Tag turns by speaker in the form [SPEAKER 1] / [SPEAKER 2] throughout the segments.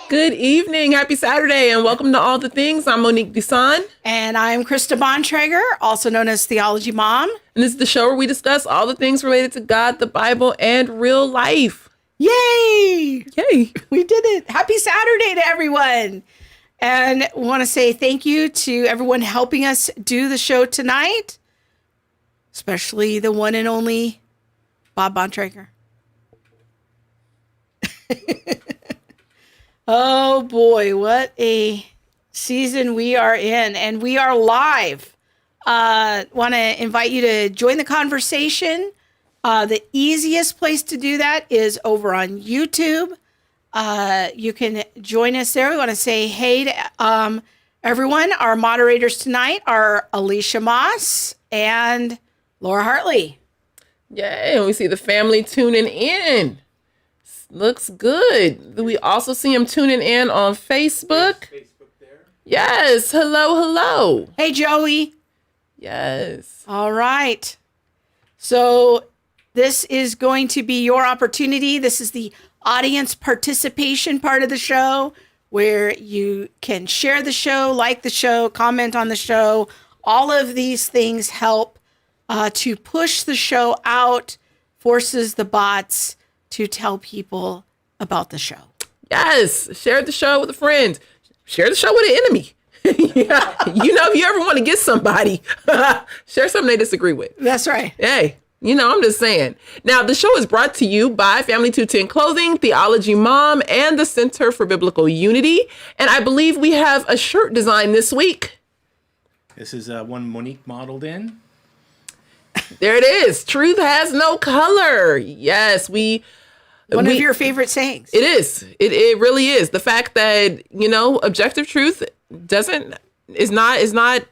[SPEAKER 1] Good evening. Happy Saturday and welcome to All the Things. I'm Monique Dusan.
[SPEAKER 2] And I'm Krista Bontrager, also known as Theology Mom.
[SPEAKER 1] And this is the show where we discuss all the things related to God, the Bible, and real life.
[SPEAKER 2] Yay!
[SPEAKER 1] Yay.
[SPEAKER 2] We did it. Happy Saturday to everyone. And want to say thank you to everyone helping us do the show tonight, especially the one and only Bob Bontrager. Oh boy, what a season we are in, and we are live. Want to invite you to join the conversation. The easiest place to do that is over on YouTube. You can join us there. We want to say hey to everyone. Our moderators tonight are Alicia Moss and Laura Hartley.
[SPEAKER 1] Yay, and we see the family tuning in. Looks good. We also see them tuning in on Facebook.
[SPEAKER 3] Facebook there.
[SPEAKER 1] Yes. Hello.
[SPEAKER 2] Hey, Joey.
[SPEAKER 1] Yes.
[SPEAKER 2] All right. So this is going to be your opportunity. This is the audience participation part of the show where you can share the show, like the show, comment on the show. All of these things help to push the show out, forces the bots to tell people about the show.
[SPEAKER 1] Yes. Share the show with a friend. Share the show with an enemy. Yeah. You know, if you ever want to get somebody, share something they disagree with.
[SPEAKER 2] That's right.
[SPEAKER 1] Hey, you know, I'm just saying. Now, the show is brought to you by Family 210 Clothing, Theology Mom, and the Center for Biblical Unity. And I believe we have a shirt design this week.
[SPEAKER 3] This is one Monique modeled in.
[SPEAKER 1] There it is. Truth has no color. Yes,
[SPEAKER 2] One of your favorite sayings.
[SPEAKER 1] It is. It really is. The fact that, you know, objective truth is not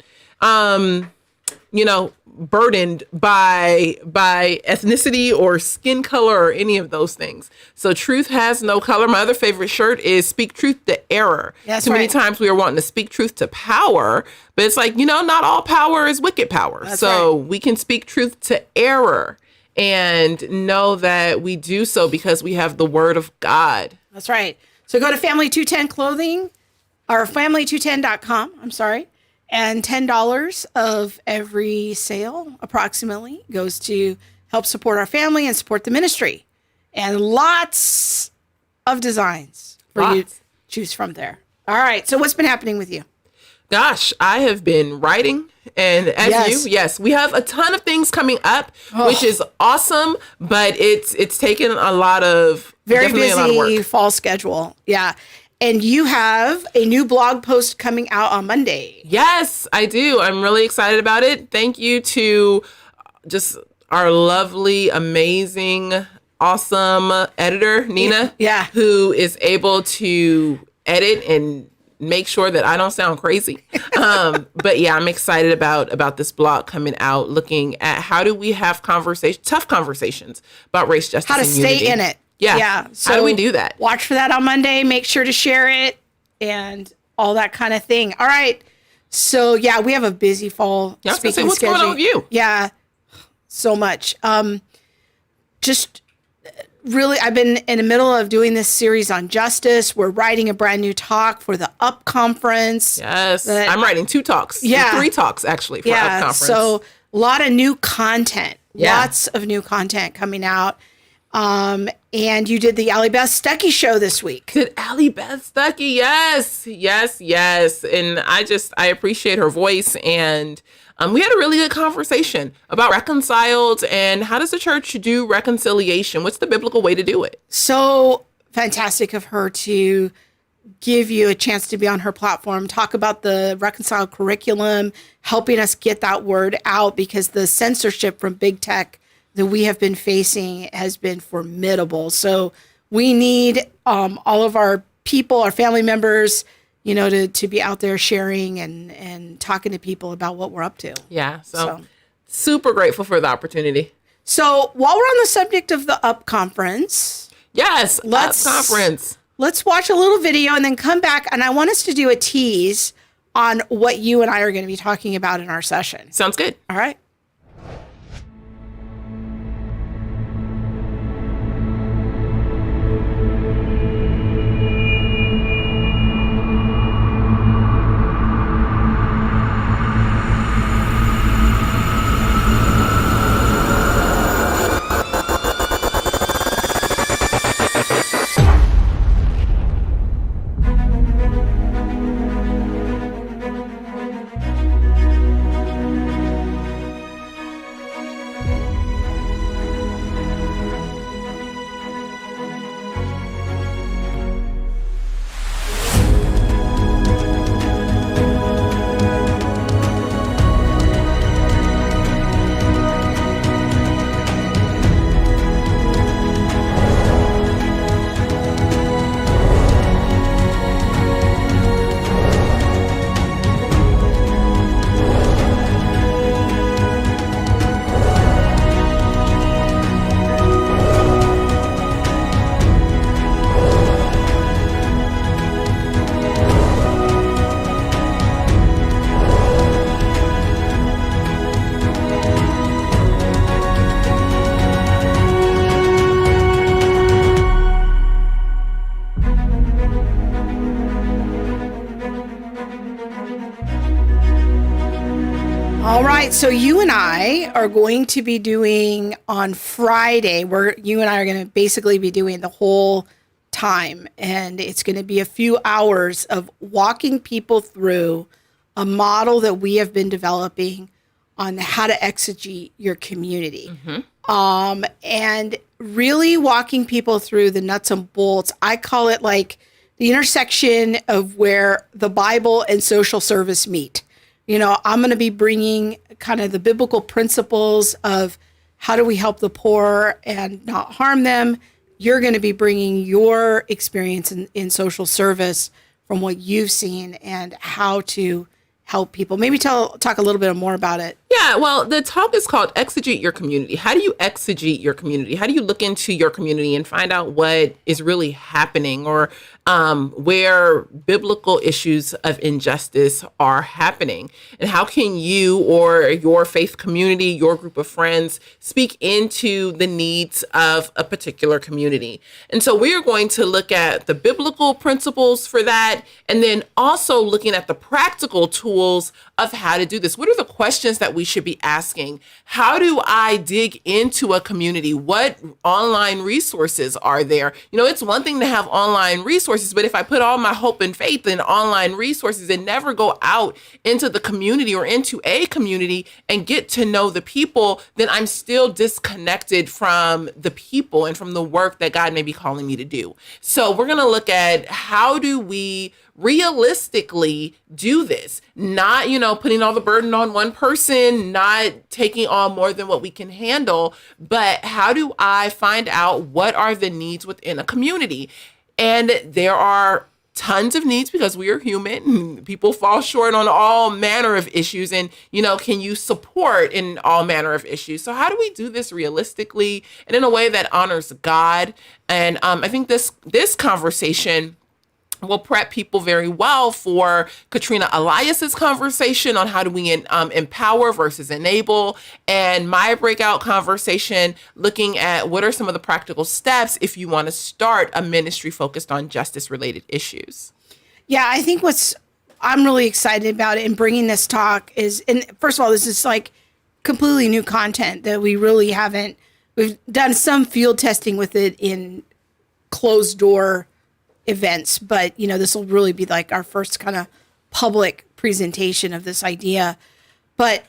[SPEAKER 1] burdened by ethnicity or skin color or any of those things. So truth has no color. My other favorite shirt is speak truth to error.
[SPEAKER 2] That's
[SPEAKER 1] Too many
[SPEAKER 2] right.
[SPEAKER 1] times we are wanting to speak truth to power, but it's like, you know, not all power is wicked power.
[SPEAKER 2] That's
[SPEAKER 1] so
[SPEAKER 2] right.
[SPEAKER 1] we can speak truth to error and know that we do so because we have the word of God.
[SPEAKER 2] That's right. So go to Family 210 Clothing or family210.com. I'm sorry. And $10 of every sale approximately goes to help support our family and support the ministry. And lots of designs for you to choose from there. All right. So what's been happening with you?
[SPEAKER 1] Gosh, I have been writing, and as we have a ton of things coming up, which is awesome, but it's taken a lot of
[SPEAKER 2] Very
[SPEAKER 1] definitely a lot of
[SPEAKER 2] busy
[SPEAKER 1] work.
[SPEAKER 2] fall schedule. Yeah. And you have a new blog post coming out on Monday.
[SPEAKER 1] Yes, I do. I'm really excited about it. Thank you to just our lovely, amazing, awesome editor, Nina, who is able to edit and make sure that I don't sound crazy. But yeah, I'm excited about this blog coming out, looking at how do we have tough conversations about race justice
[SPEAKER 2] How to
[SPEAKER 1] and
[SPEAKER 2] stay
[SPEAKER 1] unity.
[SPEAKER 2] in it.
[SPEAKER 1] Yeah.
[SPEAKER 2] So
[SPEAKER 1] how do we do that?
[SPEAKER 2] Watch for that on Monday. Make sure to share it and all that kind of thing. All right. So yeah, we have a busy fall
[SPEAKER 1] Yeah, I was gonna say,
[SPEAKER 2] speaking
[SPEAKER 1] what's
[SPEAKER 2] schedule.
[SPEAKER 1] going on with you?
[SPEAKER 2] Yeah, so much. Just really, I've been in the middle of doing this series on justice. We're writing a brand new talk for the UP conference.
[SPEAKER 1] Yes, I'm writing 2 talks.
[SPEAKER 2] Yeah.
[SPEAKER 1] 3 talks actually for UP conference.
[SPEAKER 2] So a lot of new content.
[SPEAKER 1] Yeah.
[SPEAKER 2] Lots of new content coming out. And you did the Allie Beth Stuckey show this week.
[SPEAKER 1] Did Allie Beth Stuckey? Yes. And I appreciate her voice. And we had a really good conversation about reconciled and how does the church do reconciliation? What's the biblical way to do it?
[SPEAKER 2] So fantastic of her to give you a chance to be on her platform, talk about the reconciled curriculum, helping us get that word out because the censorship from big tech that we have been facing has been formidable. So we need all of our people, our family members, you know, to be out there sharing and talking to people about what we're up to.
[SPEAKER 1] Yeah. So super grateful for the opportunity.
[SPEAKER 2] So while we're on the subject of the UP conference.
[SPEAKER 1] Yes. UP conference.
[SPEAKER 2] Let's watch a little video and then come back. And I want us to do a tease on what you and I are going to be talking about in our session.
[SPEAKER 1] Sounds good.
[SPEAKER 2] All right. All right, so you and I are going to be doing on Friday, you and I are going to basically be doing the whole time, and it's going to be a few hours of walking people through a model that we have been developing on how to exegete your community. And really walking people through the nuts and bolts. I call it like the intersection of where the Bible and social service meet. You know, I'm going to be bringing kind of the biblical principles of how do we help the poor and not harm them. You're going to be bringing your experience in social service from what you've seen and how to help people. Maybe talk a little bit more about it.
[SPEAKER 1] Yeah, well, the talk is called Exegete Your Community. How do you exegete your community? How do you look into your community and find out what is really happening, or where biblical issues of injustice are happening? And how can you or your faith community, your group of friends, speak into the needs of a particular community? And so we are going to look at the biblical principles for that, and then also looking at the practical tools of how to do this. What are the questions that we should be asking? How do I dig into a community? What online resources are there? You know, it's one thing to have online resources, but if I put all my hope and faith in online resources and never go out into the community or into a community and get to know the people, then I'm still disconnected from the people and from the work that God may be calling me to do. So we're going to look at how do we realistically do this, not, putting all the burden on one person, not taking on more than what we can handle, but how do I find out what are the needs within a community? And there are tons of needs because we are human. People fall short on all manner of issues. And, can you support in all manner of issues? So how do we do this realistically and in a way that honors God? And I think this conversation will prep people very well for Katrina Elias's conversation on how do we empower versus enable, and my breakout conversation looking at what are some of the practical steps if you want to start a ministry focused on justice-related issues.
[SPEAKER 2] Yeah, I think I'm really excited about it and bringing this talk is, and first of all, this is like completely new content that we really haven't, we've done some field testing with it in closed door events, but this will really be like our first kind of public presentation of this idea. But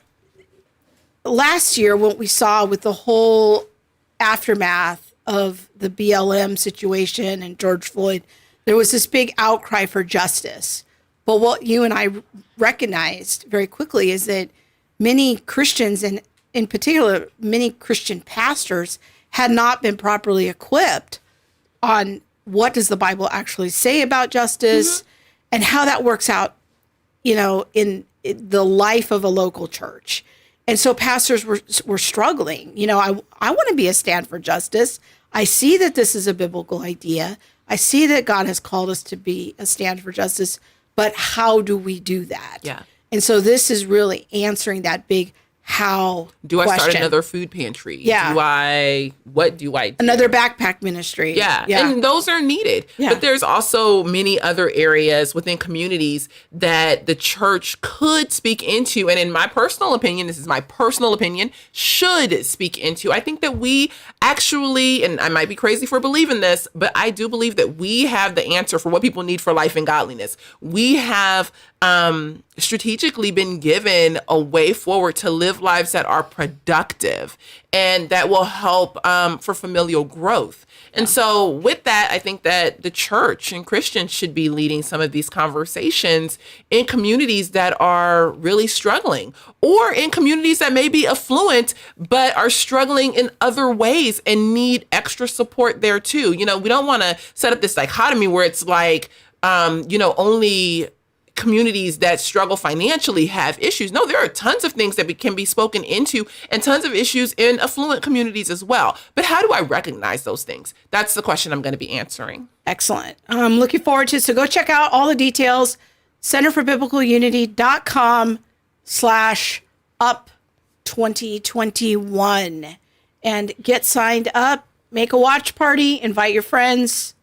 [SPEAKER 2] last year, what we saw with the whole aftermath of the BLM situation and George Floyd, there was this big outcry for justice. But what you and I recognized very quickly is that many Christians, and in particular, many Christian pastors, had not been properly equipped on what does the Bible actually say about justice and how that works out, in the life of a local church. And so pastors were struggling. I want to be a stand for justice. I see that this is a biblical idea. I see that God has called us to be a stand for justice, but how do we do that?
[SPEAKER 1] Yeah.
[SPEAKER 2] And so this is really answering that big how
[SPEAKER 1] do I
[SPEAKER 2] question.
[SPEAKER 1] Start another food pantry?
[SPEAKER 2] Yeah.
[SPEAKER 1] What do I do?
[SPEAKER 2] Another backpack ministry.
[SPEAKER 1] Yeah. And those are needed. Yeah. But there's also many other areas within communities that the church could speak into. And in my personal opinion, this is my personal opinion, should speak into. I think that we actually, and I might be crazy for believing this, but I do believe that we have the answer for what people need for life and godliness. We have strategically been given a way forward to live lives that are productive and that will help for familial growth. And so with that, I think that the church and Christians should be leading some of these conversations in communities that are really struggling, or in communities that may be affluent but are struggling in other ways and need extra support there too. We don't want to set up this dichotomy where it's like, only communities that struggle financially have issues. No, there are tons of things that can be spoken into and tons of issues in affluent communities as well. But how do I recognize those things? That's the question I'm going to be answering.
[SPEAKER 2] Excellent. I'm looking forward to it. So go check out all the details, centerforbiblicalunity.com/up2021 and get signed up, make a watch party, invite your friends,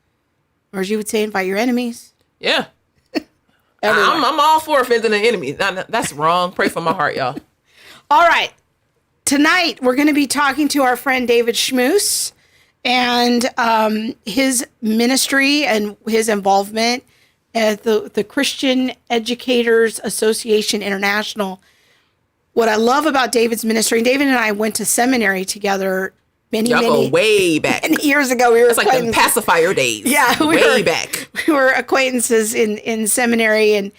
[SPEAKER 2] or as you would say, invite your enemies.
[SPEAKER 1] Yeah. I'm all for offending an enemy. That's wrong. Pray for my heart, y'all.
[SPEAKER 2] All right. Tonight, we're going to be talking to our friend David Schmus and his ministry and his involvement at the Christian Educators Association International. What I love about David's ministry, David and I went to seminary together many
[SPEAKER 1] way back.
[SPEAKER 2] Many years ago. We were
[SPEAKER 1] It's like the pacifier days.
[SPEAKER 2] Yeah,
[SPEAKER 1] way back.
[SPEAKER 2] We were acquaintances in seminary and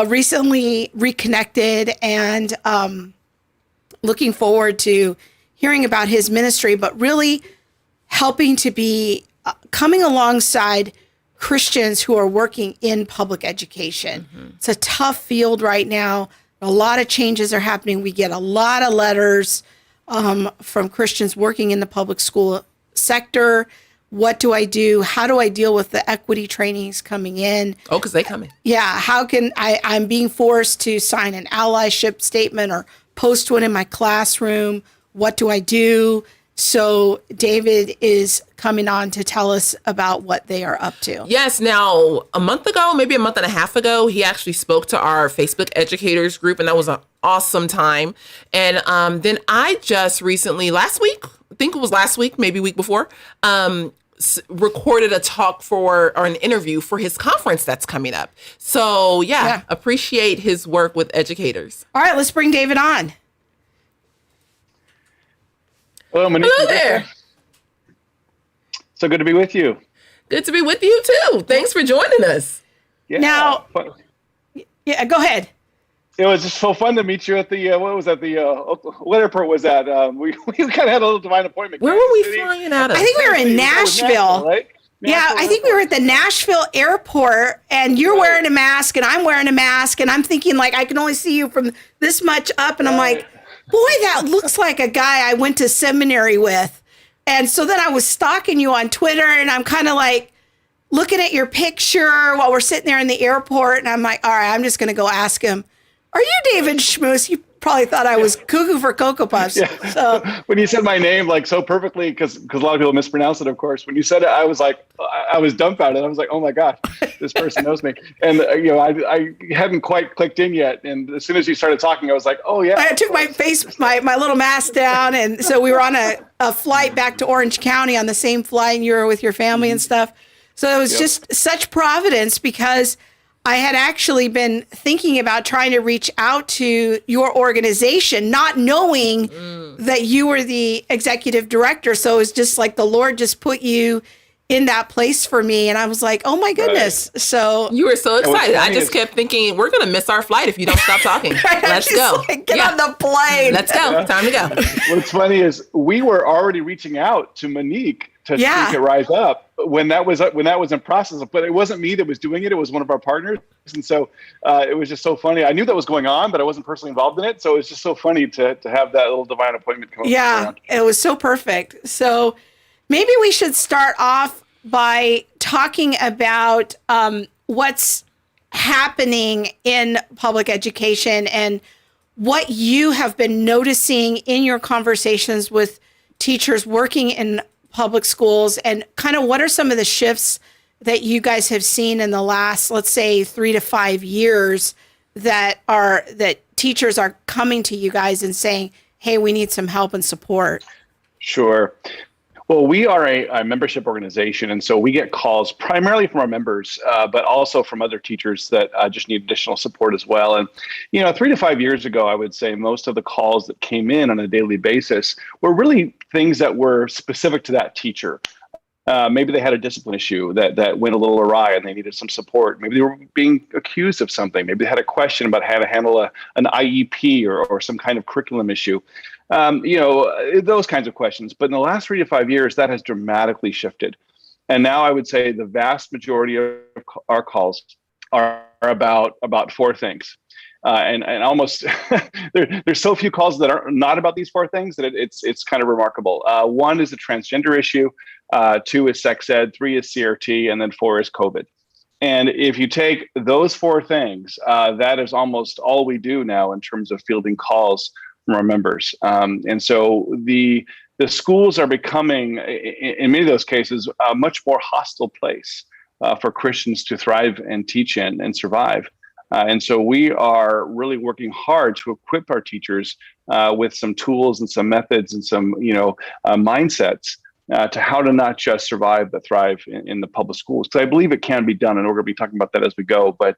[SPEAKER 2] recently reconnected and looking forward to hearing about his ministry, but really helping to be coming alongside Christians who are working in public education. Mm-hmm. It's a tough field right now. A lot of changes are happening. We get a lot of letters from Christians working in the public school sector. What do I do? How do I deal with the equity trainings coming in?
[SPEAKER 1] Oh, because they come in.
[SPEAKER 2] Yeah. How can I'm being forced to sign an allyship statement or post one in my classroom. What do I do? So David is coming on to tell us about what they are up to.
[SPEAKER 1] Yes. Now, a month ago, maybe a month and a half ago, he actually spoke to our Facebook educators group, and that was an awesome time. And then I just recently, last week, I think it was last week, maybe week before, recorded a talk or an interview for his conference that's coming up. So yeah, appreciate his work with educators.
[SPEAKER 2] All right, let's bring David on.
[SPEAKER 4] Hello, Monique.
[SPEAKER 1] Hello there.
[SPEAKER 4] So good to be with you.
[SPEAKER 1] Good to be with you too. Thanks for joining us.
[SPEAKER 4] Yeah.
[SPEAKER 2] Now, go ahead.
[SPEAKER 4] It was just so fun to meet you at the, what was that, what airport was that? We kind of had a little divine appointment.
[SPEAKER 1] Where were we flying out of?
[SPEAKER 2] I think we were in Nashville.
[SPEAKER 4] Right?
[SPEAKER 2] Yeah, I think we were at the Nashville airport, and you're wearing a mask, and I'm wearing a mask, and I'm thinking, like, I can only see you from this much up, and I'm like, boy, that looks like a guy I went to seminary with. And so then I was stalking you on Twitter, and I'm kind of like looking at your picture while we're sitting there in the airport, and I'm like, all right, I'm just going to go ask him, are you David Schmus? You probably thought I was cuckoo for Cocoa Puffs.
[SPEAKER 4] Yeah.
[SPEAKER 2] So
[SPEAKER 4] when you said my name like so perfectly, because a lot of people mispronounce it, of course. When you said it, I was like, I was dumbfounded. I was like, oh my gosh, this person knows me. And I hadn't quite clicked in yet. And as soon as you started talking, I was like, oh yeah.
[SPEAKER 2] I took my little mask down, and so we were on a flight back to Orange County on the same flight, and you were with your family and stuff. So it was just such providence, because I had actually been thinking about trying to reach out to your organization, not knowing that you were the executive director. So it was just like the Lord just put you in that place for me. And I was like, oh my goodness. Right. So
[SPEAKER 1] you were so excited. I just kept thinking, we're going to miss our flight if you don't stop talking. Let's go.
[SPEAKER 2] Like, get on the plane.
[SPEAKER 1] Let's go. Time to go.
[SPEAKER 4] What's funny is we were already reaching out to Monique to speak at Rise Up when that was in process, but it wasn't me that was doing it. It was one of our partners. And so it was just so funny. I knew that was going on, but I wasn't personally involved in it. So it's just so funny to have that little divine appointment come up.
[SPEAKER 2] Yeah, it was so perfect. So maybe we should start off by talking about what's happening in public education and what you have been noticing in your conversations with teachers working in public schools, and kind of what are some of the shifts that you guys have seen in the last, let's say, 3 to 5 years that teachers are coming to you guys and saying, hey, we need some help and support?
[SPEAKER 4] Sure. Well, we are a membership organization, and so we get calls primarily from our members, but also from other teachers that just need additional support as well. And, 3 to 5 years ago, I would say most of the calls that came in on a daily basis were really things that were specific to that teacher. Maybe they had a discipline issue that went a little awry and they needed some support. Maybe they were being accused of something. Maybe they had a question about how to handle an IEP or some kind of curriculum issue. Those kinds of questions. But in the last 3 to 5 years, that has dramatically shifted. And now I would say the vast majority of our calls are about 4 things. And almost there's so few calls that are not about these 4 things that it's kind of remarkable. 1 is the transgender issue, 2 is sex ed, 3 is CRT, and then 4 is COVID. And if you take those 4 things, that is almost all we do now in terms of fielding calls from our members. And so the schools are becoming, in many of those cases, a much more hostile place for Christians to thrive and teach in and survive. And so we are really working hard to equip our teachers with some tools and some methods and some, mindsets to how to not just survive but thrive in the public schools. Because I believe it can be done, and we're going to be talking about that as we go. But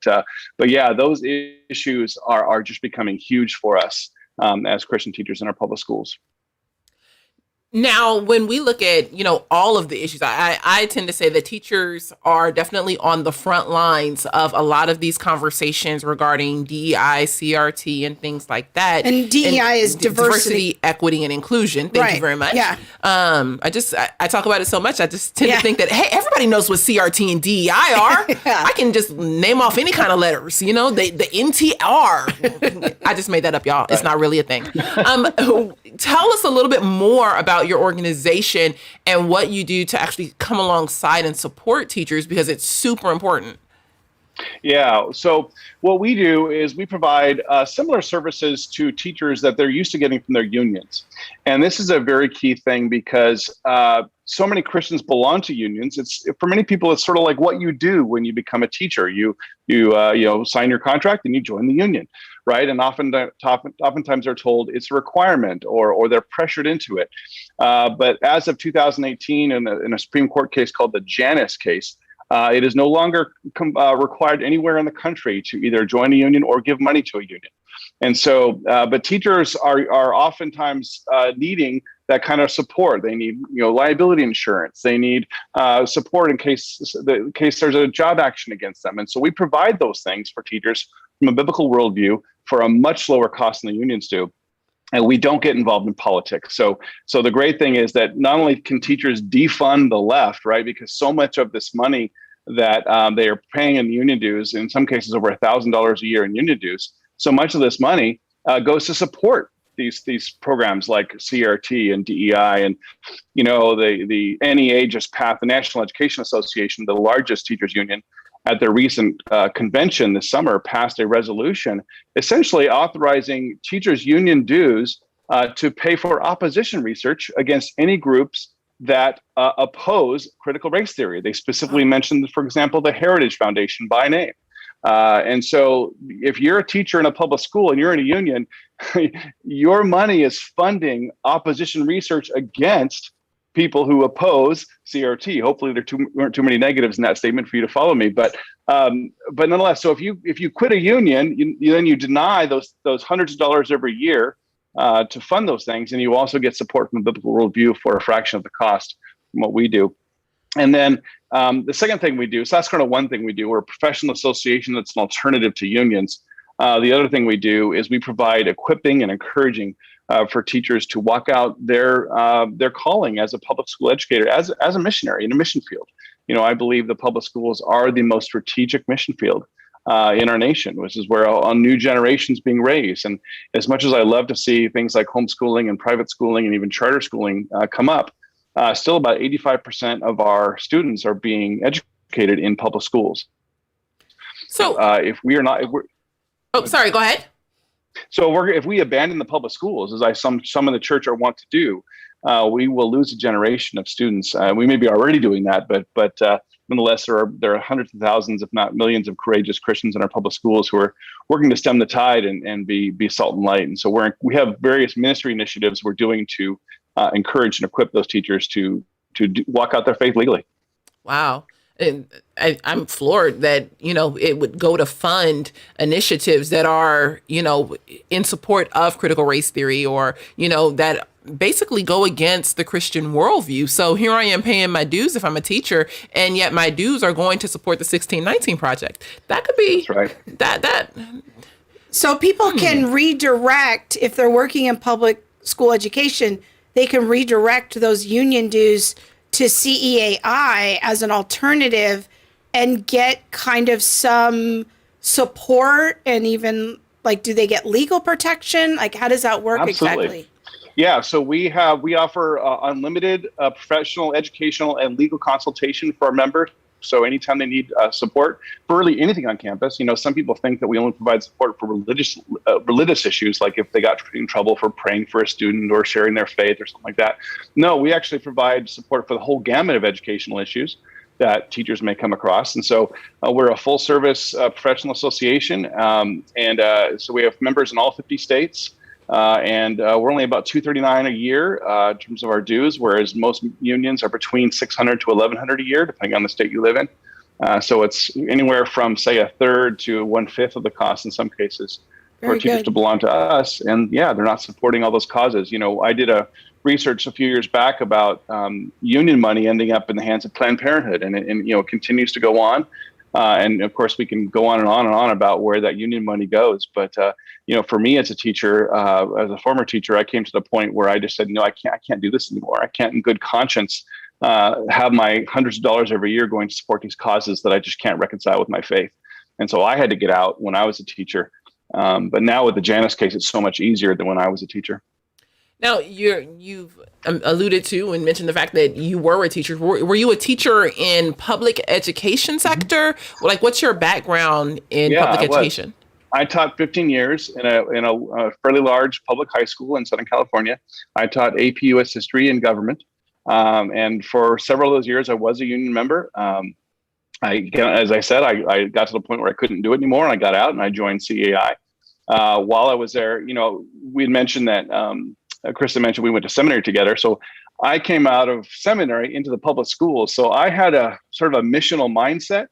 [SPEAKER 4] yeah, those issues are just becoming huge for us as Christian teachers in our public schools.
[SPEAKER 1] Now, when we look at, all of the issues, I tend to say that teachers are definitely on the front lines of a lot of these conversations regarding DEI, CRT, and things like that.
[SPEAKER 2] And DEI is diversity,
[SPEAKER 1] equity, and inclusion. Thank you very much.
[SPEAKER 2] Yeah.
[SPEAKER 1] I talk about it so much. I just tend to think that, hey, everybody knows what CRT and DEI are. I can just name off any kind of letters, the NTR. I just made that up, y'all. It's not really a thing. Tell us a little bit more about your organization and what you do to actually come alongside and support teachers, because it's super important.
[SPEAKER 4] Yeah. So what we do is we provide similar services to teachers that they're used to getting from their unions. And this is a very key thing because so many Christians belong to unions. It's, for many people, it's sort of like what you do when you become a teacher. You sign your contract and you join the union, right? And oftentimes they're told it's a requirement or they're pressured into it. But as of 2018, in a Supreme Court case called the Janus case, it is no longer required anywhere in the country to either join a union or give money to a union. And so, but teachers are oftentimes needing that kind of support. They need, liability insurance. They need support in case there's a job action against them. And so we provide those things for teachers from a biblical worldview for a much lower cost than the unions do. And we don't get involved in politics. So the great thing is that not only can teachers defund the left, right? Because so much of this money that they are paying in union dues, in some cases over $1,000 a year in union dues, so much of this money goes to support these programs like CRT and DEI, and the NEA just passed, the National Education Association, the largest teachers union, at their recent convention this summer, passed a resolution essentially authorizing teachers' union dues to pay for opposition research against any groups that oppose critical race theory. They specifically mentioned, for example, the Heritage Foundation by name. And so if you're a teacher in a public school and you're in a union, your money is funding opposition research against people who oppose CRT. Hopefully there weren't too many negatives in that statement for you to follow me. But nonetheless, so if you quit a union, then you deny those hundreds of dollars every year to fund those things. And you also get support from the biblical worldview for a fraction of the cost from what we do. And then the second thing we do, so that's kind of one thing we do. We're a professional association that's an alternative to unions. The other thing we do is we provide equipping and encouraging for teachers to walk out their calling as a public school educator, as a missionary in a mission field. I believe the public schools are the most strategic mission field in our nation, which is where a new generation's being raised. And as much as I love to see things like homeschooling and private schooling and even charter schooling come up, still about 85% of our students are being educated in public schools. So
[SPEAKER 1] sorry, go ahead.
[SPEAKER 4] So if we abandon the public schools, as some in the church are want to do, we will lose a generation of students. We may be already doing that, but nonetheless, there are hundreds of thousands, if not millions, of courageous Christians in our public schools who are working to stem the tide and be salt and light. And so we have various ministry initiatives we're doing to encourage and equip those teachers to walk out their faith legally.
[SPEAKER 1] Wow. And I'm floored that, it would go to fund initiatives that are, in support of critical race theory or, that basically go against the Christian worldview. So here I am paying my dues if I'm a teacher, and yet my dues are going to support the 1619 Project. That could be
[SPEAKER 4] right.
[SPEAKER 1] that.
[SPEAKER 2] So people can redirect, if they're working in public school education, they can redirect those union dues to CEAI as an alternative and get kind of some support, and even do they get legal protection? How does that work?
[SPEAKER 4] Absolutely.
[SPEAKER 2] Exactly?
[SPEAKER 4] Yeah, so we offer unlimited professional, educational, and legal consultation for our members. So anytime they need support for really anything on campus, some people think that we only provide support for religious issues, like if they got in trouble for praying for a student or sharing their faith or something like that. No, we actually provide support for the whole gamut of educational issues. that teachers may come across. And so we're a full service professional association. So we have members in all 50 states. And we're only about $239 a year in terms of our dues, whereas most unions are between $600 to $1,100 a year, depending on the state you live in. So it's anywhere from, say, a third to 1/5 of the cost in some cases for teachers to belong to us. And yeah, they're not supporting all those causes. I did a research a few years back about union money ending up in the hands of Planned Parenthood, and it continues to go on. And of course, we can go on and on and on about where that union money goes. But for me as a teacher, as a former teacher, I came to the point where I just said, no, I can't do this anymore. I can't, in good conscience, have my hundreds of dollars every year going to support these causes that I just can't reconcile with my faith. And so I had to get out when I was a teacher. But now with the Janice case, it's so much easier than when I was a teacher.
[SPEAKER 1] Now, you've alluded to and mentioned the fact that you were a teacher. Were you a teacher in public education sector? Like, what's your background in public education?
[SPEAKER 4] I taught 15 years in a fairly large public high school in Southern California. I taught AP US History and Government. And for several of those years, I was a union member. As I said, I got to the point where I couldn't do it anymore, and I got out and I joined CEAI. While I was there, we had mentioned that Krista mentioned we went to seminary together. So I came out of seminary into the public schools. So I had a sort of a missional mindset,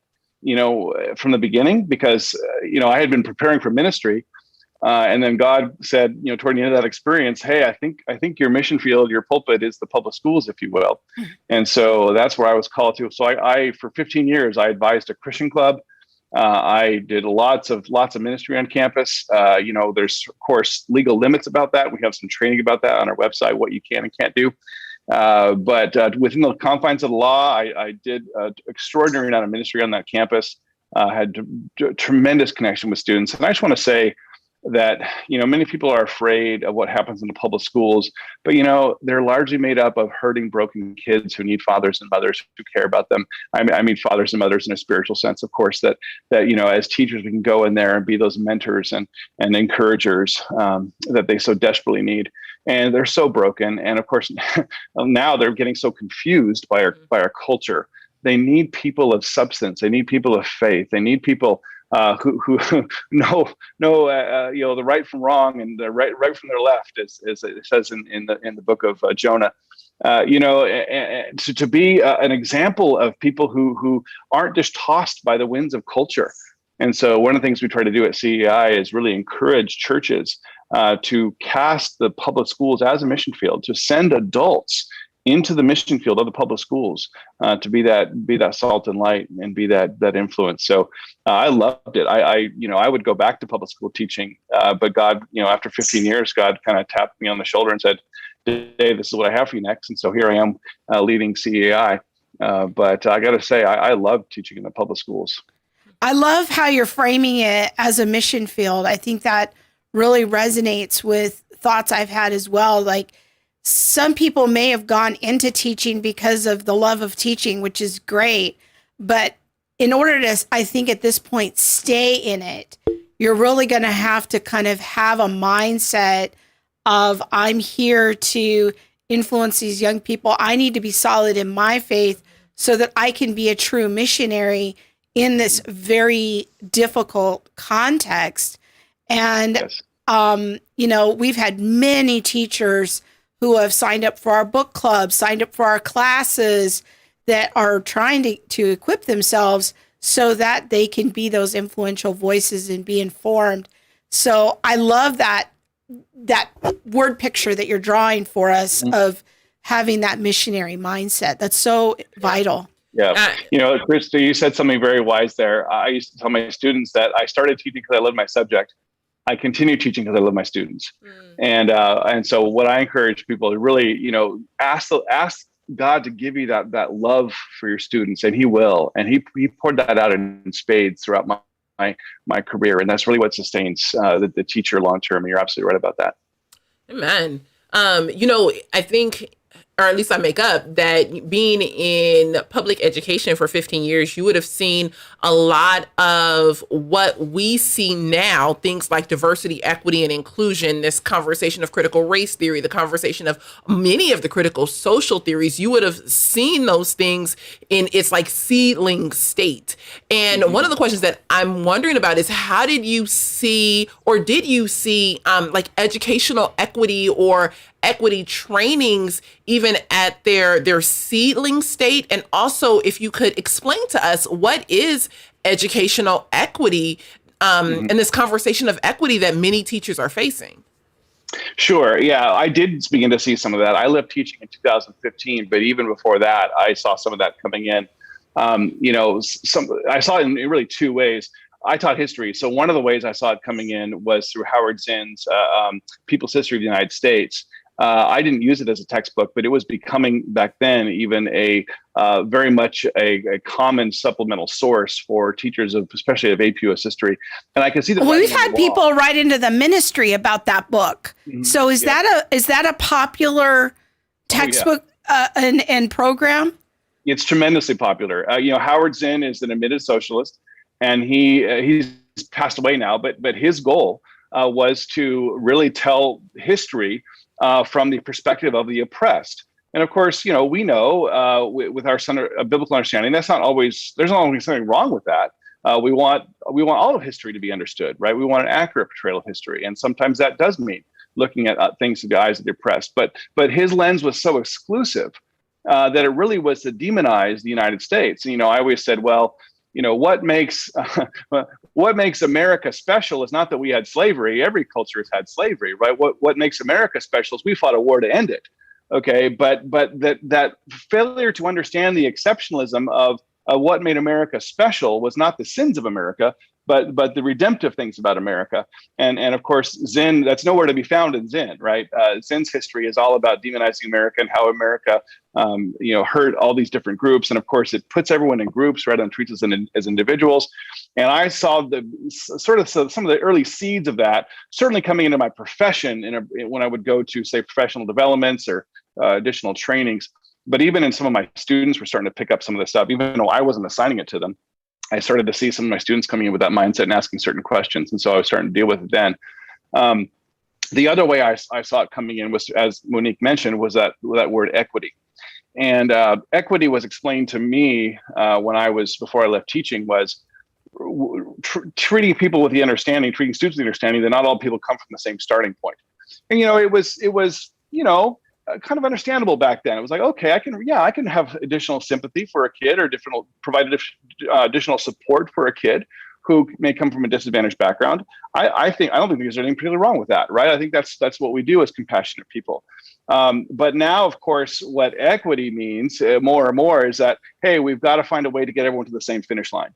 [SPEAKER 4] from the beginning, because, I had been preparing for ministry. And then God said, toward the end of that experience, hey, I think your mission field, your pulpit is the public schools, if you will. And so that's where I was called to. So I for 15 years, I advised a Christian club. I did lots of ministry on campus. There's of course legal limits about that. We have some training about that on our website, what you can and can't do. But within the confines of the law, I did an extraordinary amount of ministry on that campus. Had tremendous connection with students. And I just want to say that, many people are afraid of what happens in the public schools, but, they're largely made up of hurting, broken kids who need fathers and mothers who care about them. I mean, fathers and mothers in a spiritual sense, of course, that as teachers, we can go in there and be those mentors and encouragers that they so desperately need. And they're so broken. And of course, now they're getting so confused by our culture. They need people of substance. They need people of faith. They need people who know the right from wrong and the right from their left, as it says in the book of Jonah. To be an example of people who aren't just tossed by the winds of culture. And so one of the things we try to do at CEI is really encourage churches to cast the public schools as a mission field, to send adults into the mission field of the public schools, to be that salt and light and be that influence. So I loved it. I would go back to public school teaching, but God, after 15 years, God kind of tapped me on the shoulder and said, "Dave, this is what I have for you next." And so here I am leading CEAI. But I got to say, I love teaching in the public schools.
[SPEAKER 2] I love how you're framing it as a mission field. I think that really resonates with thoughts I've had as well. Like, some people may have gone into teaching because of the love of teaching, which is great. But in order to, I think at this point, stay in it, you're really going to have to kind of have a mindset of, I'm here to influence these young people. I need to be solid in my faith so that I can be a true missionary in this very difficult context. And,
[SPEAKER 4] yes.
[SPEAKER 2] We've had many teachers who have signed up for our book club, signed up for our classes, that are trying to equip themselves so that they can be those influential voices and be informed. So I love that word picture that you're drawing for us of having that missionary mindset. That's so vital.
[SPEAKER 4] Yeah. Krista, you said something very wise there. I used to tell my students that I started teaching because I loved my subject. I continue teaching because I love my students. And so what I encourage people to really, ask God to give you that love for your students, and he will. And he poured that out in spades throughout my career. And that's really what sustains the teacher long-term. And you're absolutely right about that.
[SPEAKER 1] Amen. I think or at least I make up, that being in public education for 15 years, you would have seen a lot of what we see now, things like diversity, equity, and inclusion, this conversation of critical race theory, the conversation of many of the critical social theories. You would have seen those things in its like seedling state. And one of the questions that I'm wondering about is, how did you see, or did you see like educational equity or equity trainings even at their seedling state? And also, if you could explain to us, what is educational equity and this conversation of equity that many teachers are facing?
[SPEAKER 4] Sure. Yeah, I did begin to see some of that. I left teaching in 2015, but even before that, I saw some of that coming in. I saw it in really two ways. I taught history. So one of the ways I saw it coming in was through Howard Zinn's People's History of the United States. I didn't use it as a textbook, but it was becoming back then even a very much a common supplemental source for teachers of, especially of AP US history. And I can see that.
[SPEAKER 2] Well, we've had people write into the ministry about that book. Mm-hmm. So is that a popular textbook and program?
[SPEAKER 4] It's tremendously popular. Howard Zinn is an admitted socialist, and he's passed away now. But his goal was to really tell history from the perspective of the oppressed. And of course, we know with our biblical understanding, there's not always something wrong with that. We want all of history to be understood, right? We want an accurate portrayal of history, and sometimes that does mean looking at things through the eyes of the oppressed. But his lens was so exclusive that it really was to demonize the United States. And, I always said, well, what makes America special is not that we had slavery. Every culture has had slavery, right? What makes America special is we fought a war to end it. Okay, but that failure to understand the exceptionalism of what made America special was not the sins of America, but the redemptive things about America. And of course, Zinn, that's nowhere to be found in Zinn, right? Zinn's history is all about demonizing America and how America, hurt all these different groups. And of course, it puts everyone in groups rather than treats us as individuals. And I saw some of the early seeds of that certainly coming into my profession when I would go to, say, professional developments or additional trainings. But even in some of my students were starting to pick up some of this stuff, even though I wasn't assigning it to them. I started to see some of my students coming in with that mindset and asking certain questions. And so I was starting to deal with it then. The other way I saw it coming in was, as Monique mentioned, was that word equity. And equity was explained to me before I left teaching, was treating people with the understanding, treating students with the understanding that not all people come from the same starting point. And, it was kind of understandable back then. It was like, okay, I can have additional sympathy for a kid, or provide additional support for a kid who may come from a disadvantaged background. I don't think there's anything particularly wrong with that, right? I think that's what we do as compassionate people. But now, of course, what equity means more and more is that, hey, we've got to find a way to get everyone to the same finish line.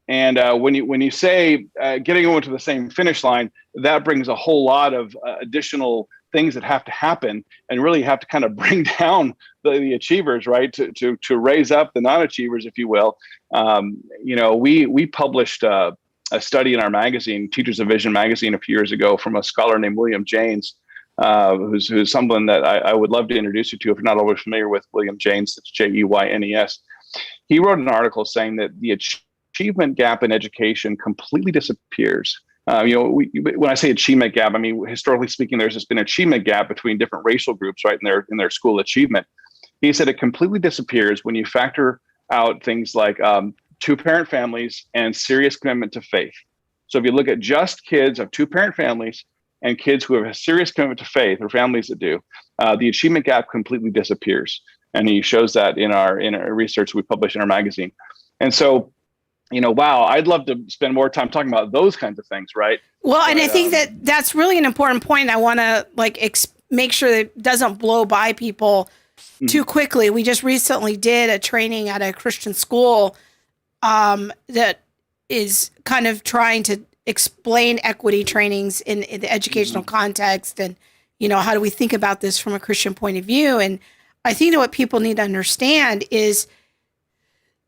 [SPEAKER 4] And when you say getting everyone to the same finish line, that brings a whole lot of additional things that have to happen, and really have to kind of bring down the achievers, right? To raise up the non-achievers, if you will. We published a study in our magazine, Teachers of Vision magazine, a few years ago, from a scholar named William James, who's someone that I would love to introduce you to if you're not always familiar with William James. It's Jeynes. He wrote an article saying that the achievement gap in education completely disappears. When I say achievement gap, I mean, historically speaking, there's just been an achievement gap between different racial groups, right, in their school achievement. He said it completely disappears when you factor out things like two-parent families and serious commitment to faith. So if you look at just kids of two-parent families and kids who have a serious commitment to faith, or families that do, the achievement gap completely disappears. And he shows that in our research we publish in our magazine. And so, wow, I'd love to spend more time talking about those kinds of things, right?
[SPEAKER 2] Well, and I think that's really an important point. I want to make sure that it doesn't blow by people too quickly. We just recently did a training at a Christian school that is kind of trying to explain equity trainings in the educational context, and how do we think about this from a Christian point of view. And I think that what people need to understand is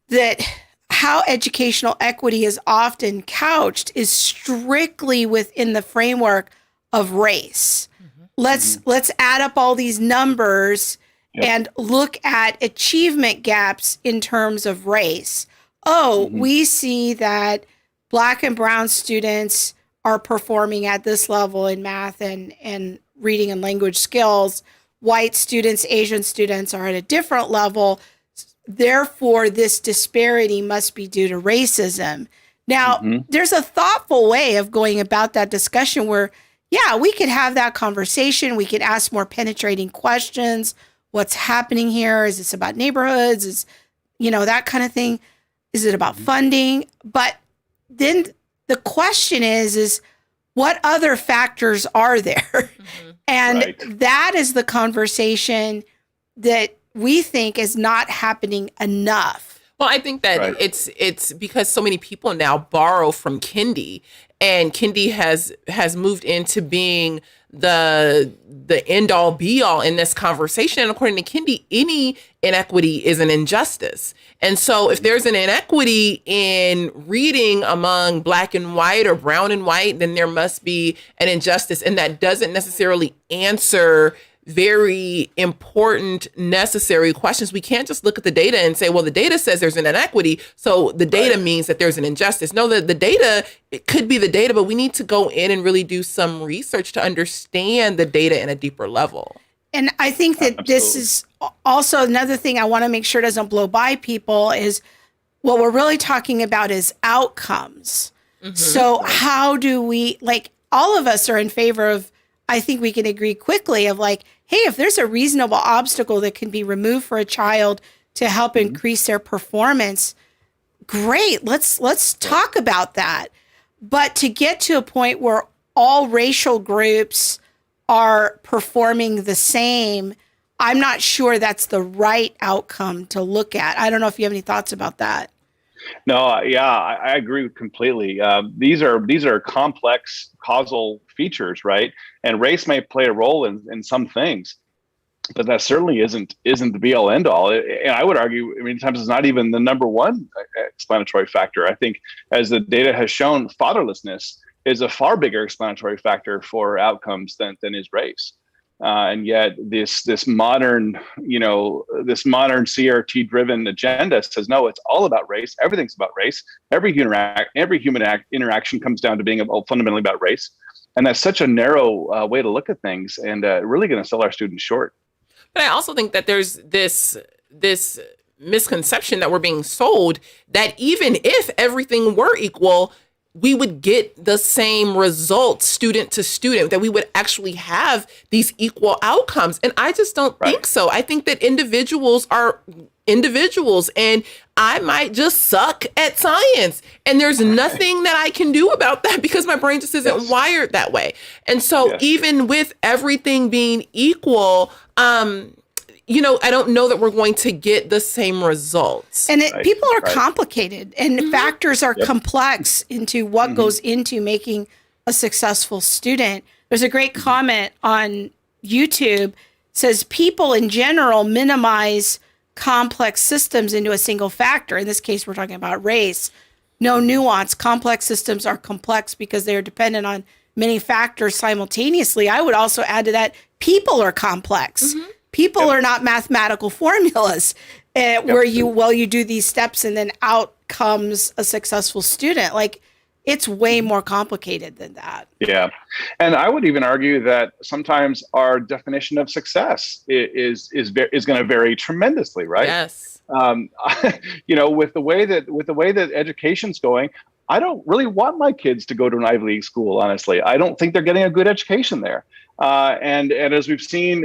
[SPEAKER 2] that how educational equity is often couched is strictly within the framework of race. Let's add up all these numbers and look at achievement gaps in terms of race. Oh, we see that Black and brown students are performing at this level in math and reading and language skills. White students, Asian students are at a different level. Therefore, this disparity must be due to racism. Now, there's a thoughtful way of going about that discussion where, yeah, we could have that conversation. We could ask more penetrating questions. What's happening here? Is this about neighborhoods? Is, that kind of thing? Is it about funding? But then the question is what other factors are there? And that is the conversation that we think is not happening enough.
[SPEAKER 1] Well, I think that it's because so many people now borrow from Kendi, and Kendi has moved into being the end all be all in this conversation. And according to Kendi, any inequity is an injustice. And so if there's an inequity in reading among Black and white or brown and white, then there must be an injustice. And that doesn't necessarily answer very important, necessary questions. We can't just look at the data and say, well, the data says there's an inequity, so the data means that there's an injustice. No, the data, it could be the data, but we need to go in and really do some research to understand the data in a deeper level.
[SPEAKER 2] And I think that this is also another thing I want to make sure doesn't blow by people is what we're really talking about is outcomes. So how do we, all of us are in favor of, I think we can agree quickly of hey, if there's a reasonable obstacle that can be removed for a child to help increase their performance, great, let's talk about that. But to get to a point where all racial groups are performing the same, I'm not sure that's the right outcome to look at. I don't know if you have any thoughts about that.
[SPEAKER 4] No, yeah, I agree completely. These are complex causal features, right? And race may play a role in some things, but that certainly isn't the be all end all. And I would argue, many times it's not even the number one explanatory factor. I think, as the data has shown, fatherlessness is a far bigger explanatory factor for outcomes than is race. And yet this modern CRT driven agenda says, no, it's all about race. Everything's about race. Every human interaction comes down to being fundamentally about race. And that's such a narrow way to look at things, and really going to sell our students short.
[SPEAKER 1] But I also think that there's this misconception that we're being sold that even if everything were equal, we would get the same results student to student, that we would actually have these equal outcomes. And I just don't think so. I think that individuals are individuals, and I might just suck at science. And there's nothing that I can do about that because my brain just isn't wired that way. And so even with everything being equal, I don't know that we're going to get the same results.
[SPEAKER 2] And people are complicated, and factors are complex into what goes into making a successful student. There's a great comment on YouTube, says people in general minimize complex systems into a single factor. In this case, we're talking about race. No nuance. Complex systems are complex because they are dependent on many factors simultaneously. I would also add to that, people are complex. People are not mathematical formulas where you do these steps and then out comes a successful student. It's way more complicated than that. Yeah.
[SPEAKER 4] And I would even argue that sometimes our definition of success is going to vary tremendously, right?
[SPEAKER 1] Yes.
[SPEAKER 4] With the way that education's going, I don't really want my kids to go to an Ivy League school, honestly. I don't think they're getting a good education there. And as we've seen,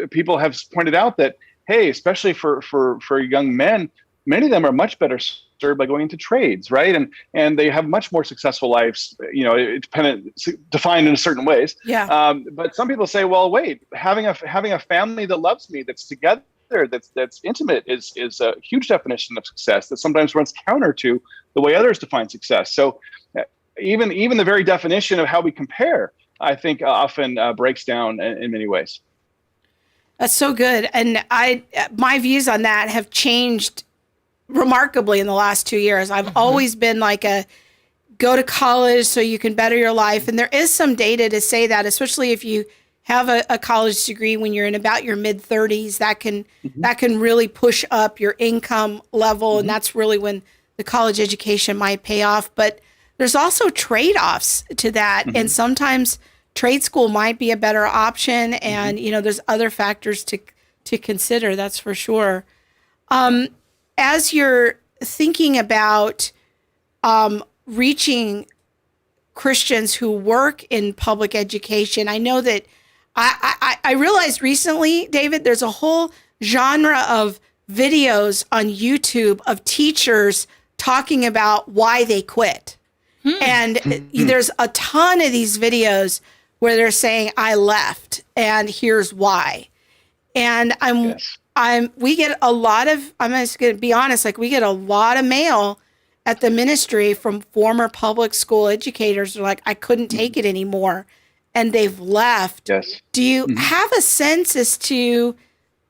[SPEAKER 4] people have pointed out that, hey, especially for young men, many of them are much better served by going into trades, right? And they have much more successful lives, defined in certain ways.
[SPEAKER 2] Yeah.
[SPEAKER 4] But some people say, well, wait, having a family that loves me, that's together, that's intimate, is a huge definition of success that sometimes runs counter to the way others define success. So even the very definition of how we compare, I think, often breaks down in many ways.
[SPEAKER 2] That's so good. And my views on that have changed remarkably in the last 2 years. I've always been go to college so you can better your life. And there is some data to say that, especially if you have a college degree when you're in about your mid 30s. That can really push up your income level, and that's really when the college education might pay off. But there's also trade-offs to that, and sometimes trade school might be a better option, and there's other factors to consider. That's for sure. As you're thinking about reaching Christians who work in public education, I know that I realized recently, David, there's a whole genre of videos on YouTube of teachers talking about why they quit. And there's a ton of these videos where they're saying, I left and here's why. And we get a lot of, I'm just going to be honest, like we get a lot of mail at the ministry from former public school educators who are like, I couldn't take it anymore. And they've left.
[SPEAKER 4] Yes.
[SPEAKER 2] Do you have a sense as to,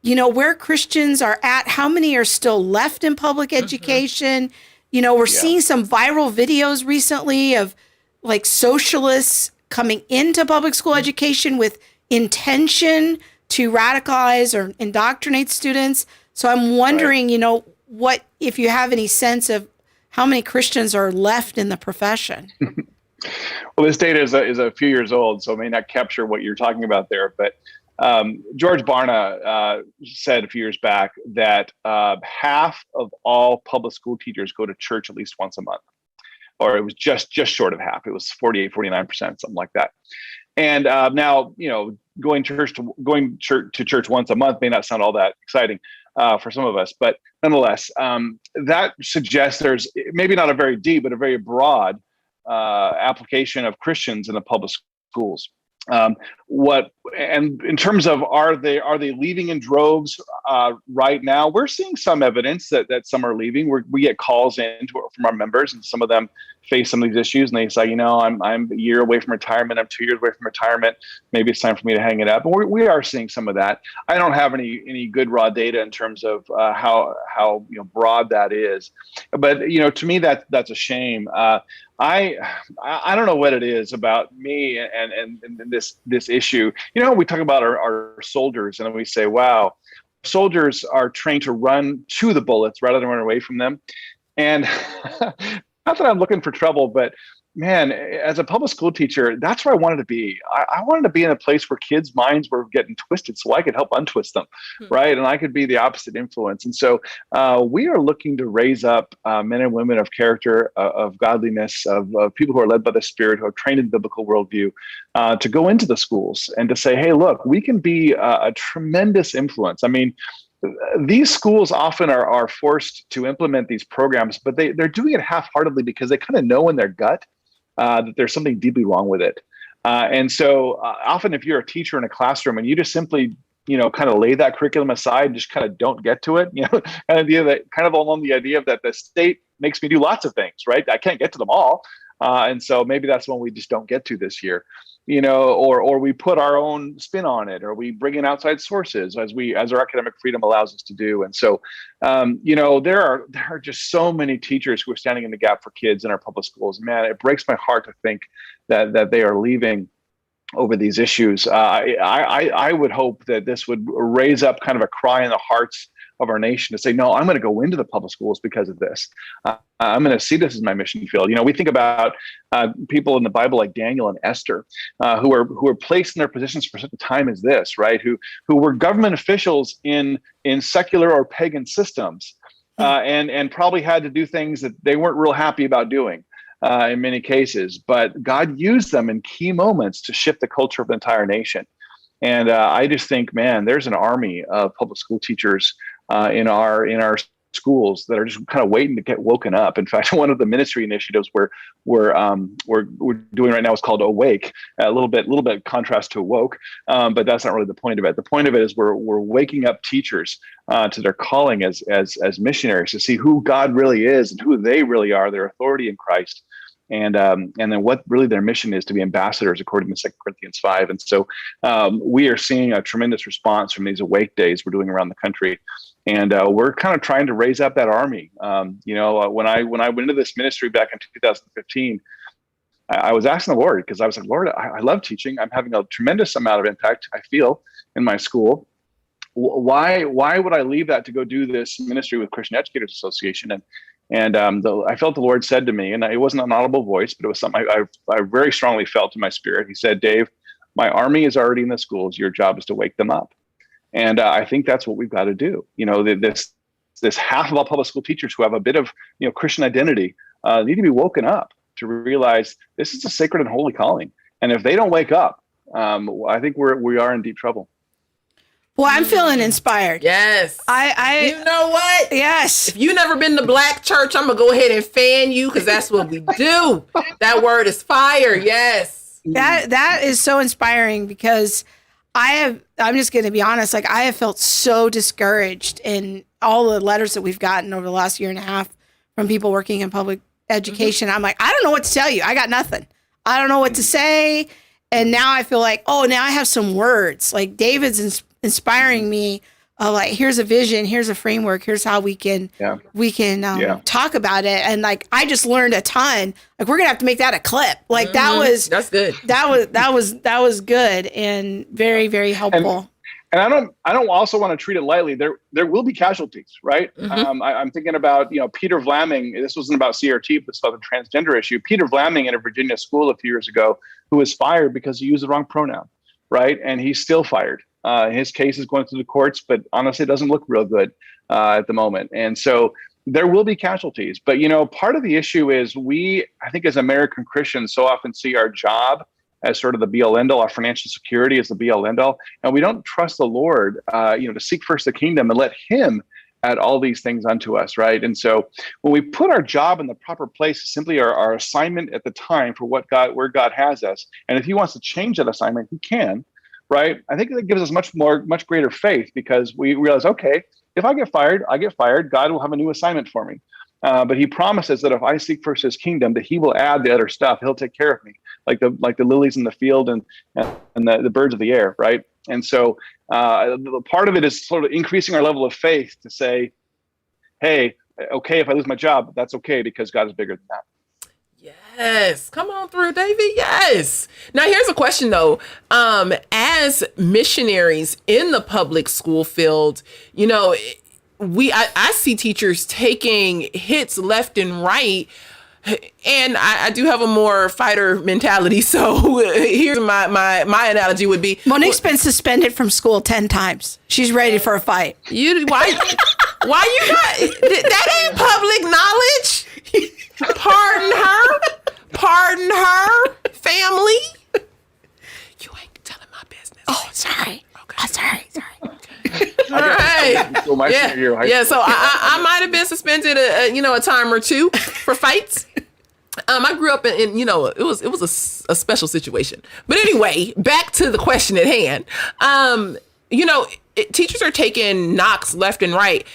[SPEAKER 2] where Christians are at? How many are still left in public education? We're seeing some viral videos recently of like socialists coming into public school education with intention to radicalize or indoctrinate students. So I'm wondering, what, if you have any sense of how many Christians are left in the profession?
[SPEAKER 4] Well, this data is a few years old, so it may not capture what you're talking about there. But George Barna said a few years back that half of all public school teachers go to church at least once a month, or it was just short of half. It was 48, 49%, something like that. And now, going to church once a month may not sound all that exciting for some of us, but nonetheless, that suggests there's maybe not a very deep, but a very broad application of Christians in the public schools. And in terms of are they leaving in droves right now? We're seeing some evidence that some are leaving. We get calls in from our members, and some of them face some of these issues, and they say, I'm a year away from retirement. I'm 2 years away from retirement. Maybe it's time for me to hang it up. And we are seeing some of that. I don't have any good raw data in terms of how broad that is, but to me that's a shame. I don't know what it is about me and this issue. We talk about our soldiers, and we say, wow, soldiers are trained to run to the bullets rather than run away from them. And not that I'm looking for trouble, but man, as a public school teacher, that's where I wanted to be. I wanted to be in a place where kids' minds were getting twisted so I could help untwist them, right? And I could be the opposite influence. And so we are looking to raise up men and women of character, of godliness, of people who are led by the Spirit, who are trained in biblical worldview, to go into the schools and to say, hey, look, we can be a tremendous influence. I mean, these schools often are forced to implement these programs, but they're doing it half-heartedly because they kind of know in their gut that there's something deeply wrong with it. And so often if you're a teacher in a classroom and you just simply, kind of lay that curriculum aside, just kind of don't get to it, kind of along the idea of that the state makes me do lots of things, right? I can't get to them all. And so maybe that's one we just don't get to this year. Or we put our own spin on it, or we bring in outside sources as our academic freedom allows us to do. And so, there are just so many teachers who are standing in the gap for kids in our public schools. Man, it breaks my heart to think that they are leaving over these issues. I would hope that this would raise up kind of a cry in the hearts of our nation to say, no, I'm going to go into the public schools because of this. I'm going to see this as my mission field. We think about people in the Bible like Daniel and Esther, who were placed in their positions for such a time as this, right? Who were government officials in secular or pagan systems, and probably had to do things that they weren't real happy about doing in many cases. But God used them in key moments to shift the culture of the entire nation. And I just think, man, there's an army of public school teachers in our schools that are just kind of waiting to get woken up. In fact, one of the ministry initiatives we're doing right now is called Awake. A little bit contrast to Woke, but that's not really the point of it. The point of it is we're waking up teachers to their calling as missionaries, to see who God really is and who they really are, their authority in Christ. And then what really their mission is to be ambassadors according to 2 Corinthians 5. And so we are seeing a tremendous response from these Awake days we're doing around the country. And we're kind of trying to raise up that army. When I went into this ministry back in 2015, I was asking the Lord, because I was like, Lord, I love teaching. I'm having a tremendous amount of impact, I feel, in my school. Why would I leave that to go do this ministry with Christian Educators Association? I felt the Lord said to me, and it wasn't an audible voice, but it was something I very strongly felt in my spirit. He said, Dave, my army is already in the schools. Your job is to wake them up. And I think that's what we've got to do. This half of all public school teachers who have a bit of Christian identity need to be woken up to realize this is a sacred and holy calling. And if they don't wake up, I think we are in deep trouble.
[SPEAKER 2] Well, I'm feeling inspired.
[SPEAKER 1] Yes. You know what?
[SPEAKER 2] Yes.
[SPEAKER 1] If you never been to Black church, I'm gonna go ahead and fan you, because that's what we do. That word is fire. Yes.
[SPEAKER 2] That is so inspiring, because I'm just going to be honest. Like, I have felt so discouraged in all the letters that we've gotten over the last year and a half from people working in public education. I'm like, I don't know what to tell you. I got nothing. I don't know what to say. And now I feel like, now I have some words. Like, David's inspiring me. Like, here's a vision, here's a framework, here's how we can talk about it. And like, I just learned a ton. Like, we're gonna have to make that a clip. Like, that's good. That was good and very, very helpful.
[SPEAKER 4] And I don't also want to treat it lightly. There will be casualties, right? I'm thinking about Peter Vlaming. This wasn't about CRT, but it's about the transgender issue. Peter Vlaming in a Virginia school a few years ago, who was fired because he used the wrong pronoun, right? And he's still fired. His case is going through the courts, but honestly, it doesn't look real good at the moment. And so there will be casualties. But, part of the issue is I think as American Christians, so often see our job as sort of the be-all end-all, our financial security as the be-all end-all. And we don't trust the Lord, to seek first the kingdom and let him add all these things unto us, right? And so when we put our job in the proper place, simply our assignment at the time for where God has us, and if he wants to change that assignment, he can. Right. I think that gives us much greater faith, because we realize, okay, if I get fired, I get fired. God will have a new assignment for me. But he promises that if I seek first his kingdom, that he will add the other stuff. He'll take care of me, like the lilies in the field and the birds of the air. Right. And so part of it is sort of increasing our level of faith to say, hey, okay, if I lose my job, that's okay, because God is bigger than that.
[SPEAKER 1] Yes. Come on through, David. Yes. Now, here's a question, though. As missionaries in the public school field, I see teachers taking hits left and right. And I do have a more fighter mentality. So here's my analogy would be.
[SPEAKER 2] Monique's been suspended from school 10 times. She's ready for a fight.
[SPEAKER 1] Why you got that ain't public knowledge? Pardon her, family. You ain't telling my business.
[SPEAKER 2] Oh, sorry. Okay. Oh, sorry.
[SPEAKER 1] Okay. All right. Yeah. So I might have been suspended a time or two for fights. I grew up in it was a special situation. But anyway, back to the question at hand. Teachers are taking knocks left and right.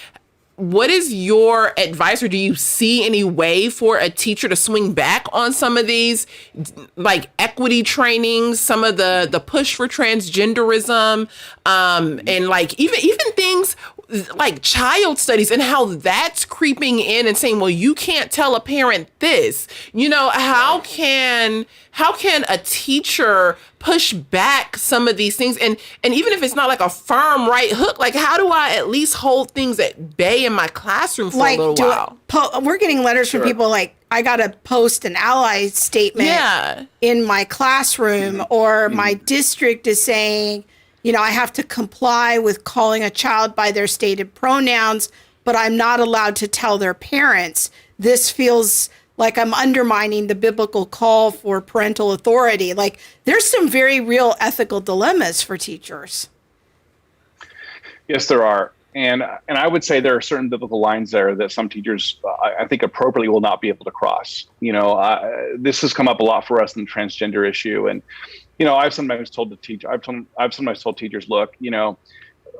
[SPEAKER 1] What is your advice, or do you see any way for a teacher to swing back on some of these, like equity trainings, some of the push for transgenderism, and like even things like child studies and how that's creeping in and saying, well, you can't tell a parent this, how can a teacher push back some of these things? And even if it's not like a firm right hook, like how do I at least hold things at bay in my classroom for a little while?
[SPEAKER 2] We're getting letters from people like, I got to post an ally statement in my classroom, or my district is saying, I have to comply with calling a child by their stated pronouns, but I'm not allowed to tell their parents. This feels like I'm undermining the biblical call for parental authority. Like, there's some very real ethical dilemmas for teachers.
[SPEAKER 4] Yes, there are. And I would say there are certain biblical lines there that some teachers, I think appropriately, will not be able to cross. This has come up a lot for us in the transgender issue. And, I've sometimes told teachers, look,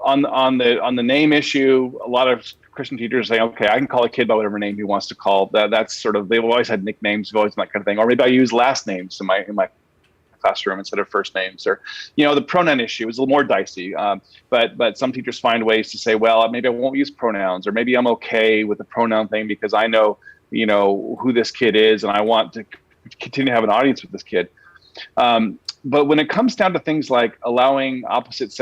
[SPEAKER 4] on the name issue, a lot of Christian teachers say, okay, I can call a kid by whatever name he wants to call. That's sort of, they've always had nicknames, they've always done that kind of thing. Or maybe I use last names in my classroom instead of first names. Or, the pronoun issue is a little more dicey. But some teachers find ways to say, well, maybe I won't use pronouns, or maybe I'm okay with the pronoun thing because I know, who this kid is, and I want to continue to have an audience with this kid. But when it comes down to things like allowing opposite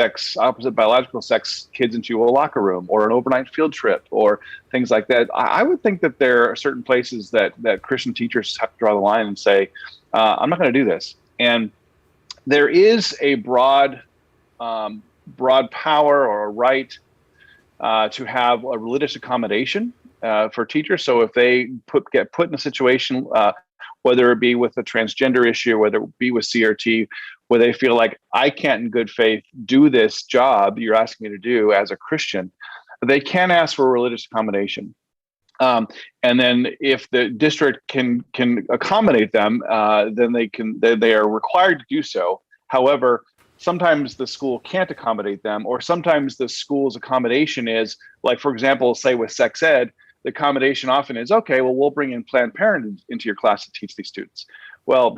[SPEAKER 4] biological sex kids into a locker room or an overnight field trip or things like that, I would think that there are certain places that Christian teachers have to draw the line and say, I'm not going to do this. And there is a broad power or a right to have a religious accommodation for teachers. So if they get put in a situation, whether it be with a transgender issue, whether it be with CRT, where they feel like I can't in good faith do this job you're asking me to do as a Christian, they can ask for religious accommodation. And then if the district can accommodate them, then they are required to do so. However, sometimes the school can't accommodate them, or sometimes the school's accommodation is, like, for example, say with sex ed, the accommodation often is, okay, well, we'll bring in Planned Parenthood into your class to teach these students. Well,